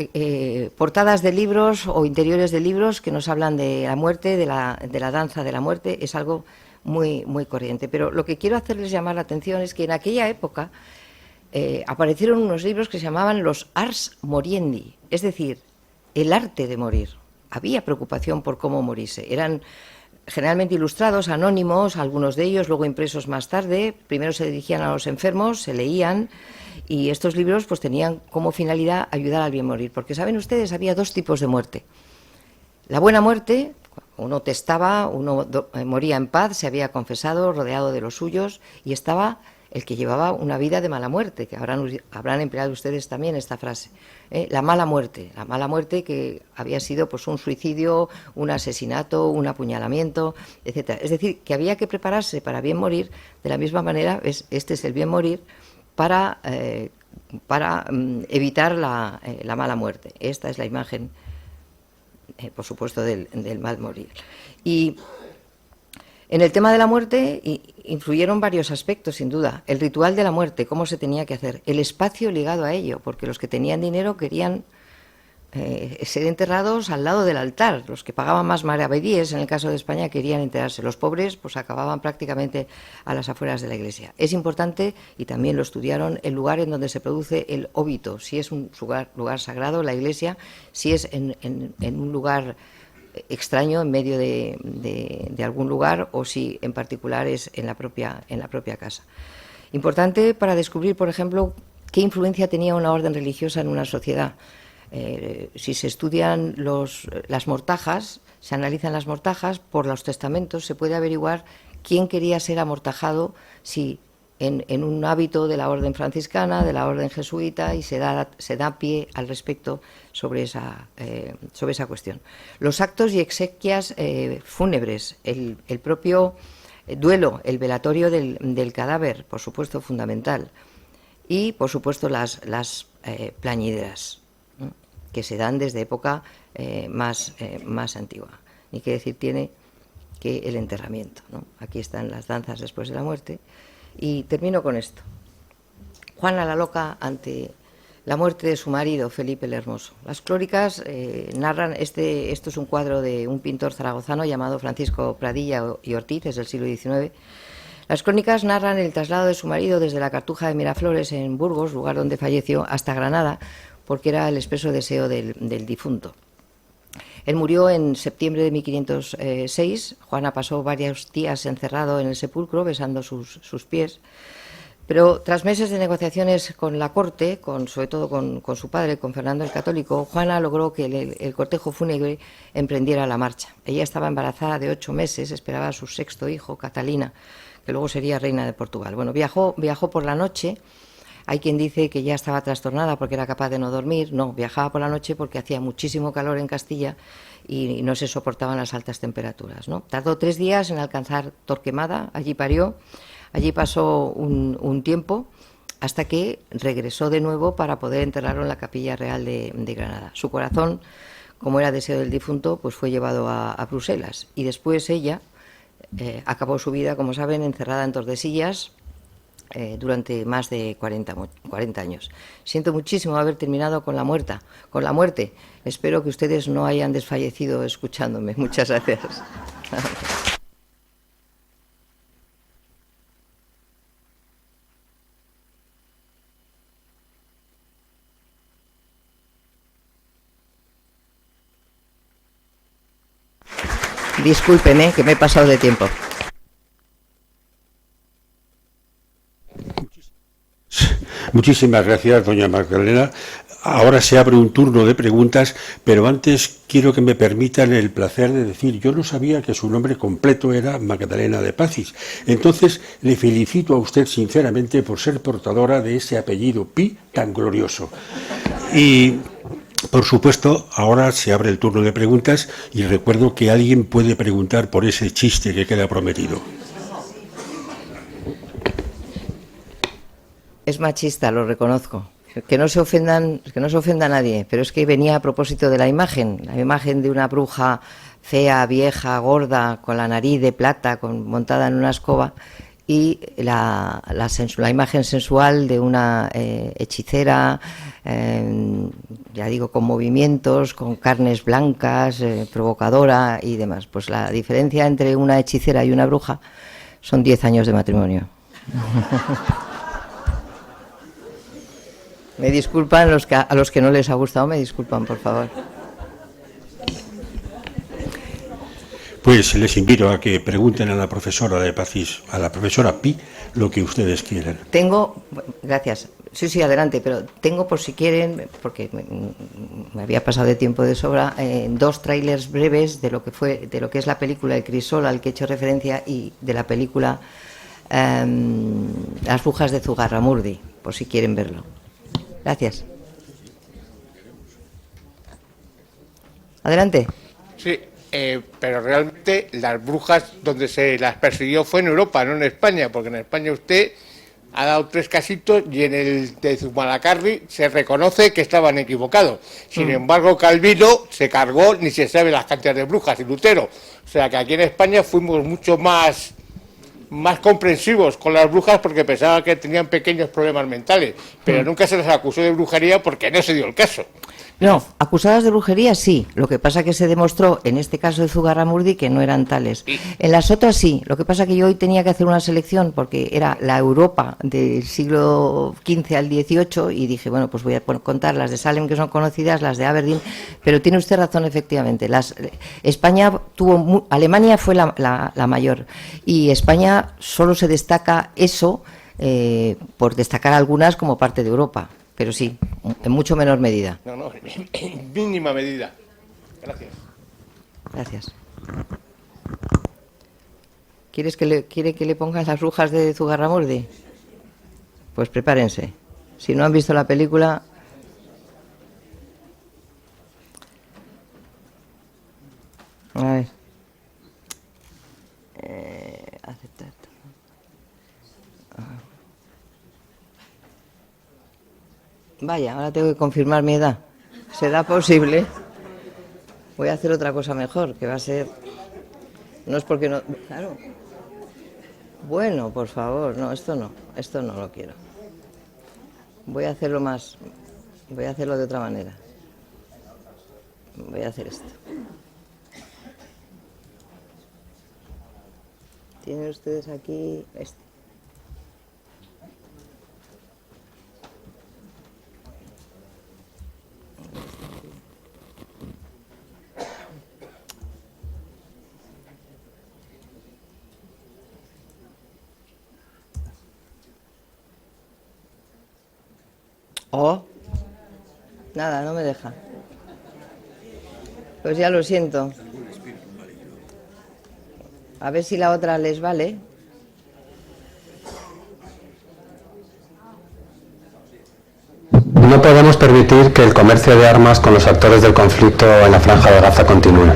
portadas de libros o interiores de libros que nos hablan de la muerte, de la danza de la muerte. Es algo muy corriente. Pero lo que quiero hacerles llamar la atención es que en aquella época aparecieron unos libros que se llamaban los Ars Moriendi, es decir, el arte de morir. Había preocupación por cómo morirse. Eran generalmente ilustrados, anónimos, algunos de ellos, luego impresos más tarde. Primero se dirigían a los enfermos, se leían. Y estos libros pues tenían como finalidad ayudar al bien morir, porque saben ustedes, había dos tipos de muerte. La buena muerte, uno testaba, uno moría en paz, se había confesado, rodeado de los suyos, y estaba el que llevaba una vida de mala muerte, que habrán empleado ustedes también esta frase. La mala muerte que había sido pues un suicidio, un asesinato, un apuñalamiento, etcétera. Es decir, que había que prepararse para bien morir. De la misma manera, este es el bien morir, para evitar la mala muerte. Esta es la imagen, por supuesto, del mal morir. Y en el tema de la muerte influyeron varios aspectos, sin duda. El ritual de la muerte, cómo se tenía que hacer, el espacio ligado a ello, porque los que tenían dinero querían ser enterrados al lado del altar. Los que pagaban más maravedíes, en el caso de España, querían enterrarse. Los pobres pues acababan prácticamente a las afueras de la iglesia. Es importante, y también lo estudiaron, el lugar en donde se produce el óbito, si es un lugar sagrado, la iglesia, si es en un lugar extraño, en medio de algún lugar, o si en particular es en la propia casa. Importante para descubrir, por ejemplo, qué influencia tenía una orden religiosa en una sociedad. Si se estudian las mortajas, se analizan las mortajas, por los testamentos se puede averiguar quién quería ser amortajado, si en un hábito de la orden franciscana, de la orden jesuita, y se da pie al respecto sobre esa cuestión. Los actos y exequias fúnebres, el propio duelo, el velatorio del cadáver, por supuesto, fundamental, y por supuesto las plañideras, ¿no?, que se dan desde época más antigua. Ni qué decir tiene que el enterramiento, ¿no? Aquí están las danzas después de la muerte. Y termino con esto. Juana la loca ante la muerte de su marido, Felipe el Hermoso. Las crónicas narran, esto es un cuadro de un pintor zaragozano llamado Francisco Pradilla y Ortiz, es del siglo XIX. Las crónicas narran el traslado de su marido desde la Cartuja de Miraflores en Burgos, lugar donde falleció, hasta Granada, porque era el expreso deseo del difunto. Él murió en septiembre de 1506. Juana pasó varios días encerrado en el sepulcro, besando sus pies. Pero tras meses de negociaciones con la corte, sobre todo con su padre, con Fernando el Católico, Juana logró que el cortejo fúnebre emprendiera la marcha. Ella estaba embarazada de 8 meses, esperaba a su 6º hijo, Catalina, que luego sería reina de Portugal. Bueno, viajó por la noche. Hay quien dice que ya estaba trastornada porque era capaz de no dormir. No, viajaba por la noche porque hacía muchísimo calor en Castilla y no se soportaban las altas temperaturas, ¿no? Tardó 3 días en alcanzar Torquemada, allí parió. Allí pasó un tiempo hasta que regresó de nuevo para poder enterrarlo en la Capilla Real de Granada. Su corazón, como era deseo del difunto, pues fue llevado a Bruselas. Y después ella acabó su vida, como saben, encerrada en Tordesillas durante más de 40 años. Siento muchísimo haber terminado con la muerte. Espero que ustedes no hayan desfallecido escuchándome. Muchas gracias. Discúlpeme, que me he pasado de tiempo. Muchísimas gracias, doña Magdalena. Ahora se abre un turno de preguntas, pero antes quiero que me permitan el placer de decir, yo no sabía que su nombre completo era Magdalena de Pazis. Entonces, le felicito a usted sinceramente por ser portadora de ese apellido Pi tan glorioso. Y, por supuesto, ahora se abre el turno de preguntas y recuerdo que alguien puede preguntar por ese chiste que queda prometido. Es machista, lo reconozco. Que no se ofenda a nadie, pero es que venía a propósito de la imagen de una bruja fea, vieja, gorda, con la nariz de plata, montada en una escoba, y la imagen sensual de una hechicera, ya digo, con movimientos, con carnes blancas, provocadora y demás. Pues la diferencia entre una hechicera y una bruja son 10 años de matrimonio. Me disculpan a los que no les ha gustado, me disculpan, por favor. Pues les invito a que pregunten a la profesora de Pazis, a la profesora Pi, lo que ustedes quieran. Gracias. Sí, adelante, pero tengo, por si quieren, porque me había pasado de tiempo de sobra, 2 tráilers breves de lo que es la película El Crisol, al que he hecho referencia, y de la película Las brujas de Zugarramurdi, por si quieren verlo. Gracias. Adelante. Sí, pero realmente las brujas donde se las persiguió fue en Europa, no en España, porque en España usted ha dado 3 casitos y en el de Zumalacárregui se reconoce que estaban equivocados. Sin embargo, Calvino se cargó, ni se sabe las cantidades de brujas, y Lutero. O sea que aquí en España fuimos mucho más comprensivos con las brujas porque pensaban que tenían pequeños problemas mentales, pero nunca se les acusó de brujería porque no se dio el caso. No, acusadas de brujería sí, lo que pasa que se demostró en este caso de Zugarramurdi que no eran tales. En las otras sí, lo que pasa que yo hoy tenía que hacer una selección porque era la Europa del siglo XV al XVIII y dije, bueno, pues voy a contar las de Salem que son conocidas, las de Aberdeen, pero tiene usted razón efectivamente. España Alemania fue la mayor y España solo se destaca eso por destacar algunas como parte de Europa. Pero sí, en mucho menor medida. No, en mínima medida. Gracias. Gracias. ¿Quiere que le pongan las brujas de Zugarramurdi? Pues prepárense. Si no han visto la película... A ver. Aceptar. Vaya, ahora tengo que confirmar mi edad. ¿Será posible? Voy a hacer otra cosa mejor, que va a ser... No es porque no... Claro. Bueno, por favor, no, esto no lo quiero. Voy a hacerlo más. Voy a hacerlo de otra manera. Voy a hacer esto. Tienen ustedes aquí este. Oh, nada, no me deja. Pues ya lo siento. A ver si la otra les vale. No podemos permitir que el comercio de armas con los actores del conflicto en la Franja de Gaza continúe.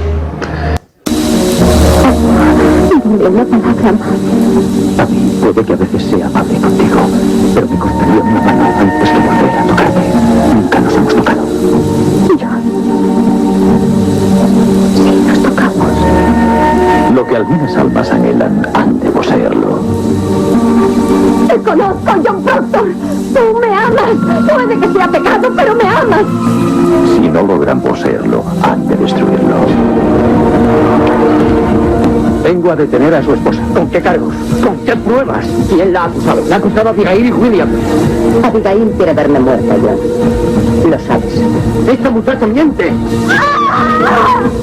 Una palabra más. A mí puede que a veces sea amable contigo, pero me cortaría una mano antes que volver a tocarte. Nunca nos hemos tocado. Ya. Sí, nos tocamos. Lo que algunas almas anhelan han de poseerlo. Te conozco, John Proctor. Tú me amas. Puede que sea pecado, pero me amas. Si no logran poseerlo, han de destruirlo. Vengo a detener a su esposa. ¿Con qué cargos? ¿Con qué pruebas? ¿Quién la ha acusado? La ha acusado Abigail y William. Abigail quiere verme muerta ya. Lo sabes. ¡Esta muchacha miente!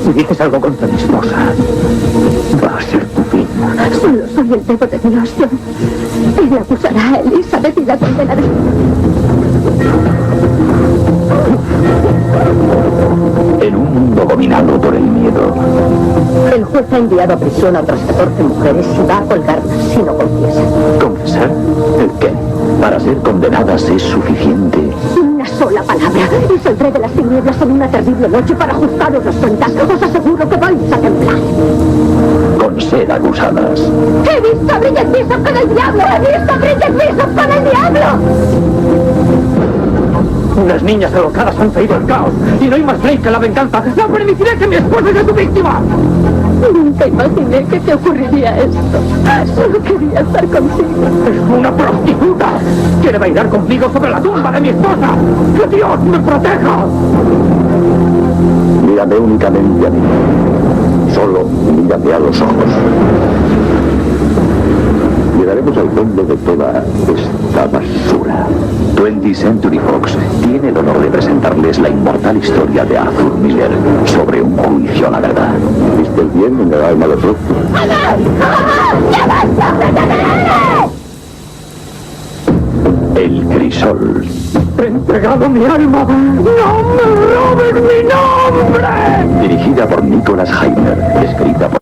Si dices algo contra mi esposa, va a ser tu fin. Solo soy el dedo de Dios, John. Él acusará a Elizabeth y la condenará. En un mundo dominado por el miedo, el juez ha enviado a prisión a otras 14 mujeres y va a colgarlas si no confiesan. ¿Confesar? ¿El qué? Para ser condenadas es suficiente. Una sola palabra y saldré de las tinieblas en una terrible noche para juzgaros las cuentas. Os aseguro que vais a temblar. Con ser acusadas. ¡He visto a Bridget Bishop con el diablo! ¡He visto a Bridget Bishop con el diablo! Unas niñas alocadas han traído el caos y no hay más ley que la venganza. ¡No permitiré que mi esposa sea tu víctima! Nunca imaginé que te ocurriría esto. Solo quería estar contigo. ¡Es una prostituta! ¡Quiere bailar conmigo sobre la tumba de mi esposa! ¡Que Dios me proteja! Mírame únicamente a mí. Solo mírame a los ojos. Llegaremos al fondo de toda esta basura. 20th Century Fox tiene el honor de presentarles la inmortal historia de Arthur Miller sobre un juicio a la verdad. ¿Viste el bien en el alma de Proctor? El crisol. ¡He entregado mi alma! ¡No me robes mi nombre! Dirigida por Nicholas Heimer, escrita por...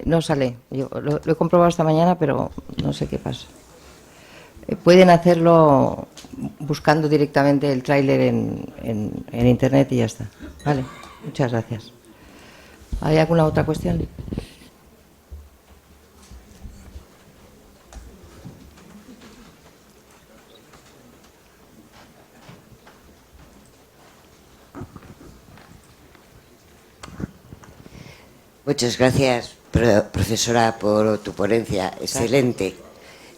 No sale. Yo lo he comprobado esta mañana, pero no sé qué pasa. Pueden hacerlo buscando directamente el tráiler en internet y ya está. Vale, muchas gracias. ¿Hay alguna otra cuestión? Muchas gracias, profesora, por tu ponencia. Excelente.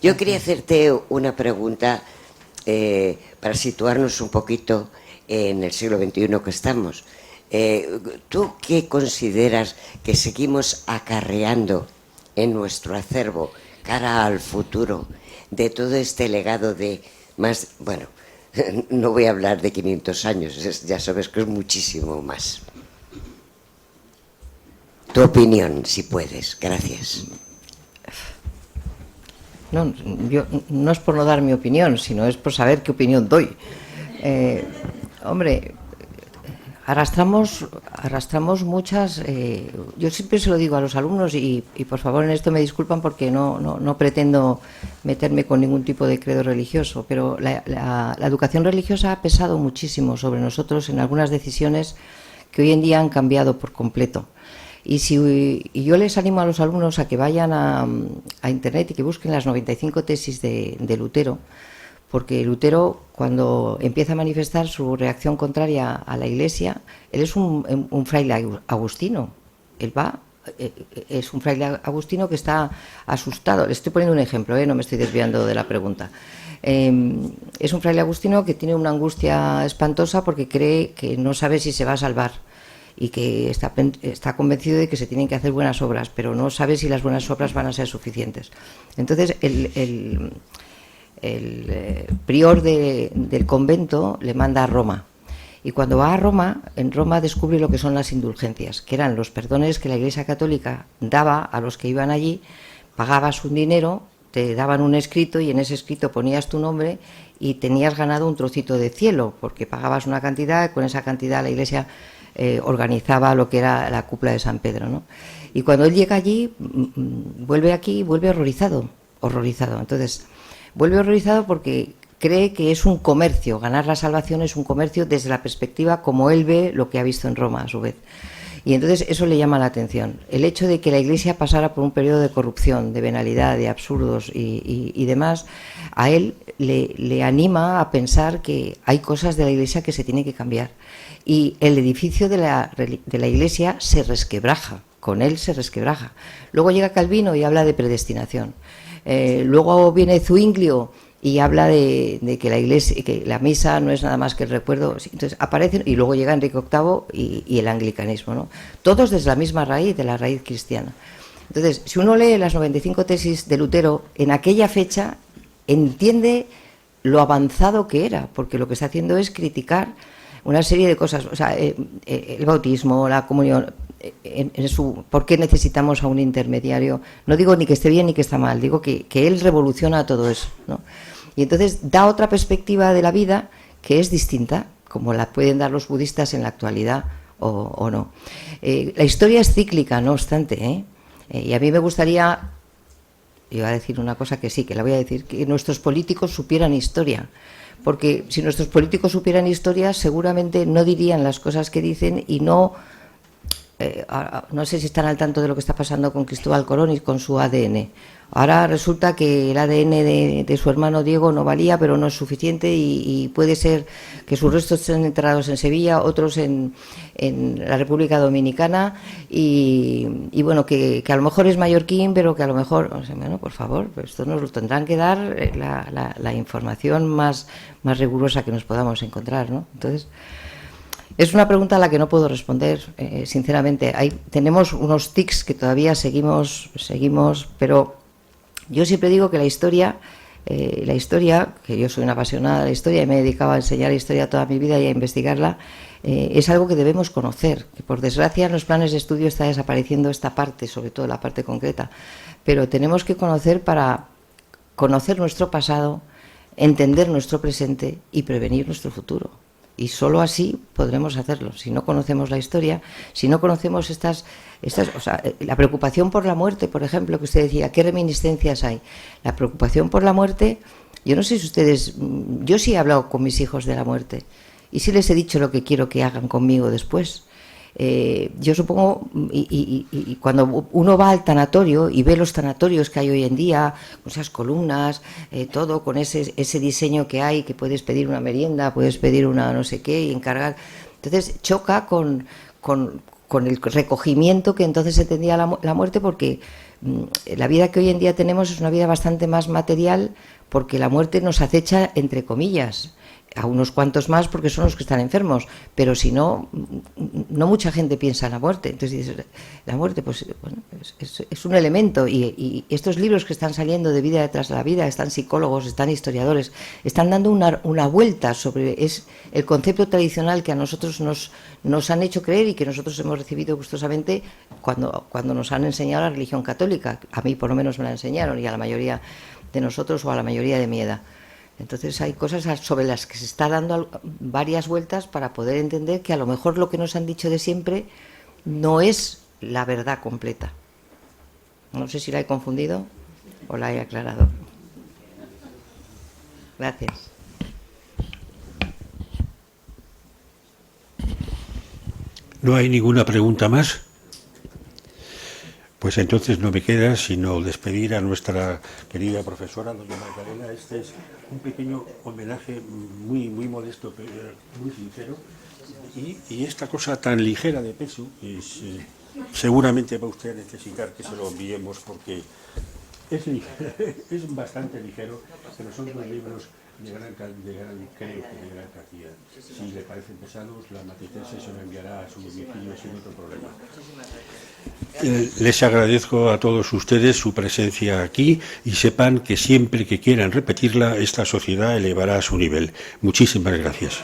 Yo quería hacerte una pregunta para situarnos un poquito en el siglo XXI que estamos. ¿Tú qué consideras que seguimos acarreando en nuestro acervo cara al futuro de todo este legado de más, bueno, No voy a hablar de 500 años, ya sabes que es muchísimo más. Tu opinión, si puedes. Gracias. No, yo, no es por no dar mi opinión, sino es por saber qué opinión doy. Hombre, arrastramos muchas... yo siempre se lo digo a los alumnos y por favor en esto me disculpan porque no pretendo meterme con ningún tipo de credo religioso, pero la educación religiosa ha pesado muchísimo sobre nosotros en algunas decisiones que hoy en día han cambiado por completo. Y yo les animo a los alumnos a que vayan a Internet y que busquen las 95 tesis de Lutero, porque Lutero, cuando empieza a manifestar su reacción contraria a la Iglesia, él es un fraile agustino. Es un fraile agustino que está asustado. Le estoy poniendo un ejemplo, no me estoy desviando de la pregunta. Es un fraile agustino que tiene una angustia espantosa porque cree que no sabe si se va a salvar y que está convencido de que se tienen que hacer buenas obras, pero no sabe si las buenas obras van a ser suficientes. Entonces, el prior del convento le manda a Roma. Y cuando va a Roma, en Roma descubre lo que son las indulgencias, que eran los perdones que la Iglesia Católica daba a los que iban allí. Pagabas un dinero, te daban un escrito y en ese escrito ponías tu nombre y tenías ganado un trocito de cielo, porque pagabas una cantidad, con esa cantidad la Iglesia organizaba lo que era la cúpula de San Pedro, ¿no? Y cuando él llega allí, vuelve horrorizado. Entonces, vuelve horrorizado porque cree que es un comercio, ganar la salvación es un comercio desde la perspectiva como él ve lo que ha visto en Roma, a su vez. Y entonces eso le llama la atención. El hecho de que la Iglesia pasara por un periodo de corrupción, de venalidad, de absurdos y demás, a él le anima a pensar que hay cosas de la Iglesia que se tienen que cambiar. Y el edificio de la Iglesia se resquebraja, con él se resquebraja. Luego llega Calvino y habla de predestinación. Luego viene Zwinglio y habla de que la Iglesia, que la misa no es nada más que el recuerdo. Entonces aparecen, y luego llega Enrique VIII y el anglicanismo, ¿no? Todos desde la misma raíz, de la raíz cristiana. Entonces, si uno lee las 95 tesis de Lutero, en aquella fecha entiende lo avanzado que era, porque lo que está haciendo es criticar una serie de cosas, o sea, el bautismo, la comunión, ¿por qué necesitamos a un intermediario? No digo ni que esté bien ni que está mal, digo que él revoluciona todo eso, ¿no? Y entonces da otra perspectiva de la vida que es distinta, como la pueden dar los budistas en la actualidad o no. La historia es cíclica, no obstante, y a mí me gustaría, iba a decir una cosa que sí, que la voy a decir, que nuestros políticos supieran historia. Porque si nuestros políticos supieran historia, seguramente no dirían las cosas que dicen y no sé si están al tanto de lo que está pasando con Cristóbal Colón y con su ADN. Ahora resulta que el ADN de su hermano Diego no valía, pero no es suficiente y puede ser que sus restos estén enterrados en Sevilla, otros en la República Dominicana y bueno, que a lo mejor es mallorquín, pero que a lo mejor, o sea, bueno, por favor, pues esto nos lo tendrán que dar la información más rigurosa que nos podamos encontrar, ¿no? Entonces, es una pregunta a la que no puedo responder, sinceramente. Tenemos unos tics que todavía seguimos, pero yo siempre digo que la historia, que yo soy una apasionada de la historia y me he dedicado a enseñar historia toda mi vida y a investigarla, es algo que debemos conocer, que por desgracia en los planes de estudio está desapareciendo esta parte, sobre todo la parte concreta, pero tenemos que conocer para conocer nuestro pasado, entender nuestro presente y prevenir nuestro futuro. Y solo así podremos hacerlo. Si no conocemos la historia, si no conocemos o sea, la preocupación por la muerte, por ejemplo, que usted decía, ¿qué reminiscencias hay? La preocupación por la muerte, yo no sé si ustedes, yo sí he hablado con mis hijos de la muerte y sí les he dicho lo que quiero que hagan conmigo después. Yo supongo, y cuando uno va al tanatorio y ve los tanatorios que hay hoy en día, con esas columnas, todo con ese diseño que hay, que puedes pedir una merienda, puedes pedir una no sé qué y encargar, entonces choca con el recogimiento que entonces entendía la muerte, porque la vida que hoy en día tenemos es una vida bastante más material, porque la muerte nos acecha entre comillas. a unos cuantos más porque son los que están enfermos, pero si no, no mucha gente piensa en la muerte. Entonces dices, la muerte, pues bueno, es un elemento, y estos libros que están saliendo de Vida detrás de la vida, están psicólogos, están historiadores, están dando una vuelta sobre el concepto tradicional que a nosotros nos han hecho creer y que nosotros hemos recibido gustosamente cuando nos han enseñado la religión católica. A mí por lo menos me la enseñaron, y a la mayoría de nosotros o a la mayoría de mi edad. Entonces hay cosas sobre las que se está dando varias vueltas para poder entender que a lo mejor lo que nos han dicho de siempre no es la verdad completa. No sé si la he confundido o la he aclarado. Gracias. ¿No hay ninguna pregunta más? Pues entonces no me queda sino despedir a nuestra querida profesora, doña Magdalena. Este es un pequeño homenaje muy modesto, pero muy sincero. Y esta cosa tan ligera de peso, seguramente va usted a necesitar que se lo enviemos, porque es bastante ligero, pero son dos libros de gran cantidad. Si le parecen pesados, la Matritense se lo enviará a su domicilio sin otro problema. Les agradezco a todos ustedes su presencia aquí, y sepan que siempre que quieran repetirla, esta sociedad elevará su nivel. Muchísimas gracias.